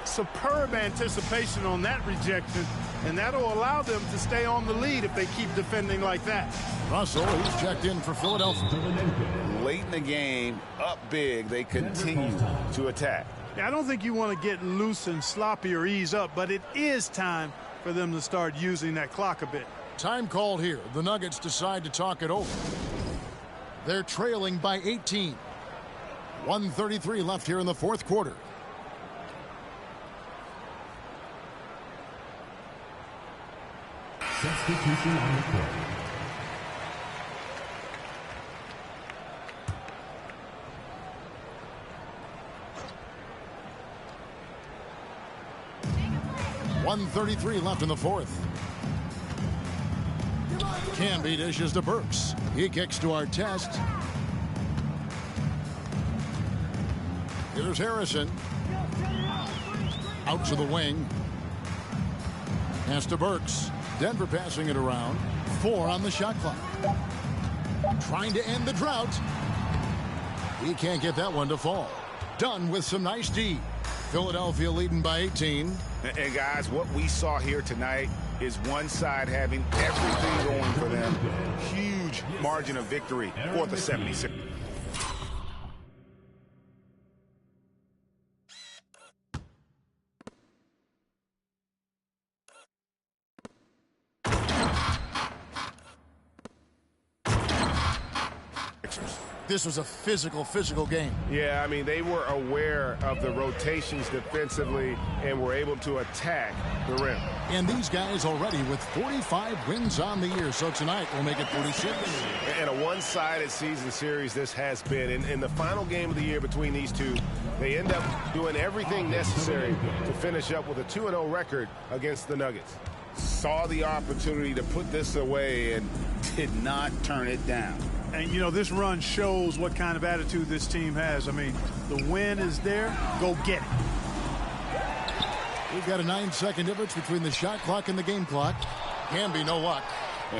Superb anticipation on that rejection, and that'll allow them to stay on the lead if they keep defending like that.
Russell, he's checked in for Philadelphia.
Late in the game, up big, they continue to attack.
Yeah, I don't think you want to get loose and sloppy or ease up, but it is time for them to start using that clock a bit.
Time called here. The Nuggets decide to talk it over. They're trailing by 18. 1:33 left here in the fourth quarter.
Substitution on the court.
.133 left in the fourth. Canby dishes to Burks. He kicks to Artest. Here's Harrison. Out to the wing. Pass to Burks. Denver passing it around. 4 on the shot clock. Trying to end the drought. He can't get that one to fall. Done with some nice D. Philadelphia leading by 18.
And guys, what we saw here tonight is one side having everything going for them. Huge margin of victory for the 76ers.
This was a physical game.
Yeah, I mean, they were aware of the rotations defensively and were able to attack the rim.
And these guys already with 45 wins on the year. So tonight we'll make it 46.
And a one-sided season series this has been. In the final game of the year between these two, they end up doing everything necessary to finish up with a 2-0 record against the Nuggets.
Saw the opportunity to put this away and did not turn it down.
And, you know, this run shows what kind of attitude this team has. I mean, the win is there. Go get it.
We've got a 9-second difference between the shot clock and the game clock. Canby, no luck.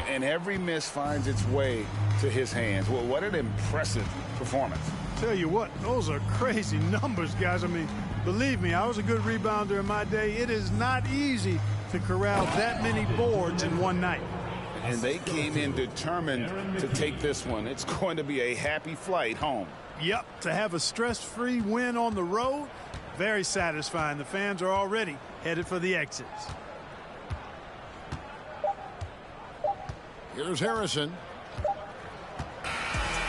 And every miss finds its way to his hands. Well, what an impressive performance.
Tell you what, those are crazy numbers, guys. I mean, believe me, I was a good rebounder in my day. It is not easy to corral that many boards in one night.
And they came in determined to take this one. It's going to be a happy flight home.
Yep, to have a stress-free win on the road, very satisfying. The fans are already headed for the exits.
Here's Harrison.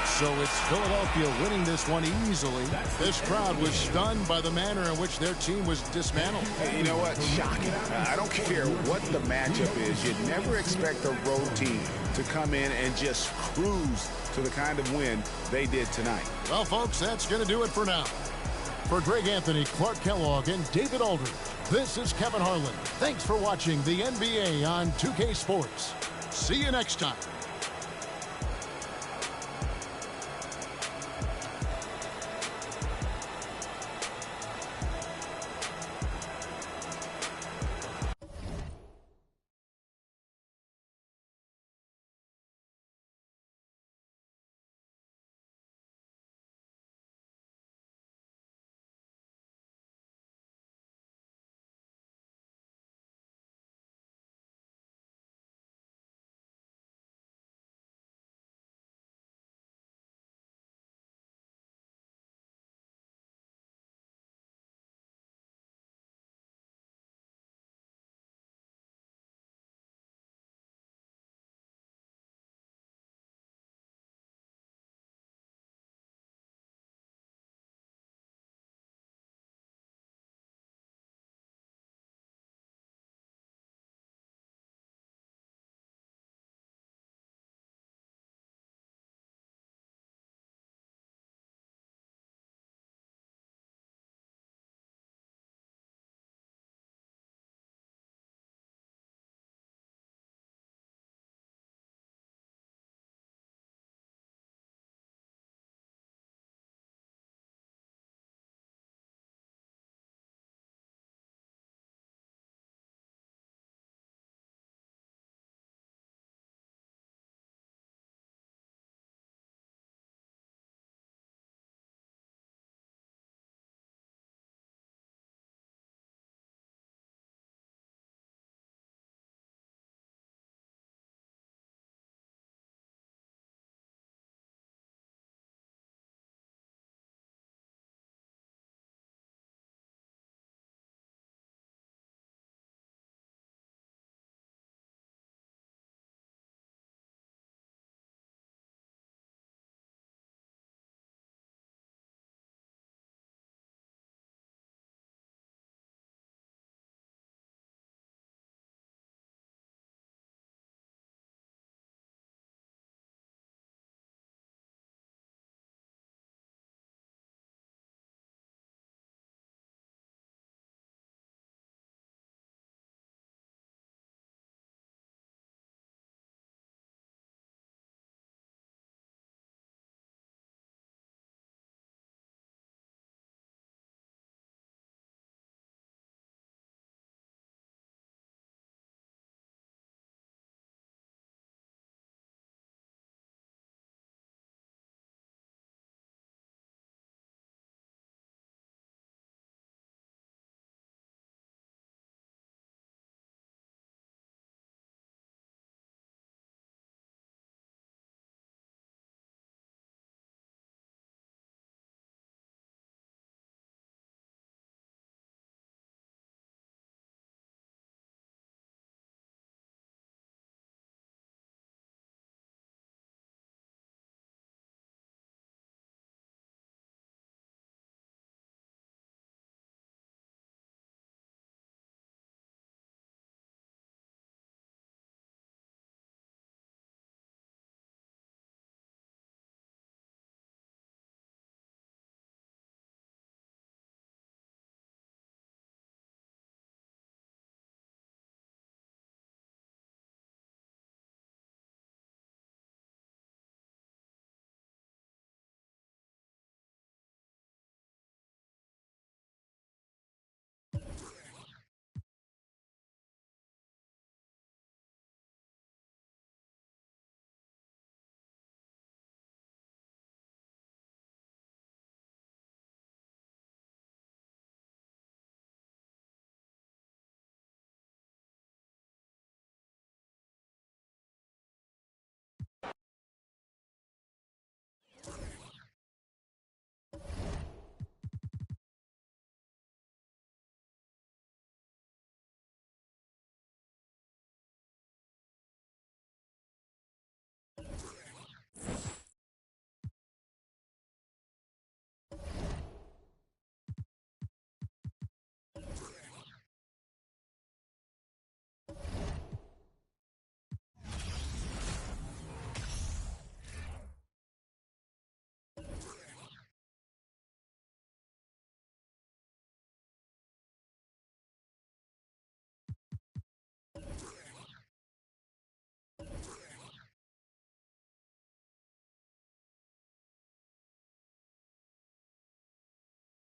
So it's Philadelphia winning this one easily. This crowd was stunned by the manner in which their team was dismantled.
You know what? Shocking. I don't care what the matchup is. You'd never expect a road team to come in and just cruise to the kind of win they did tonight.
Well, folks, that's going to do it for now. For Greg Anthony, Clark Kellogg, and David Aldridge, this is Kevin Harlan. Thanks for watching the NBA on 2K Sports. See you next time.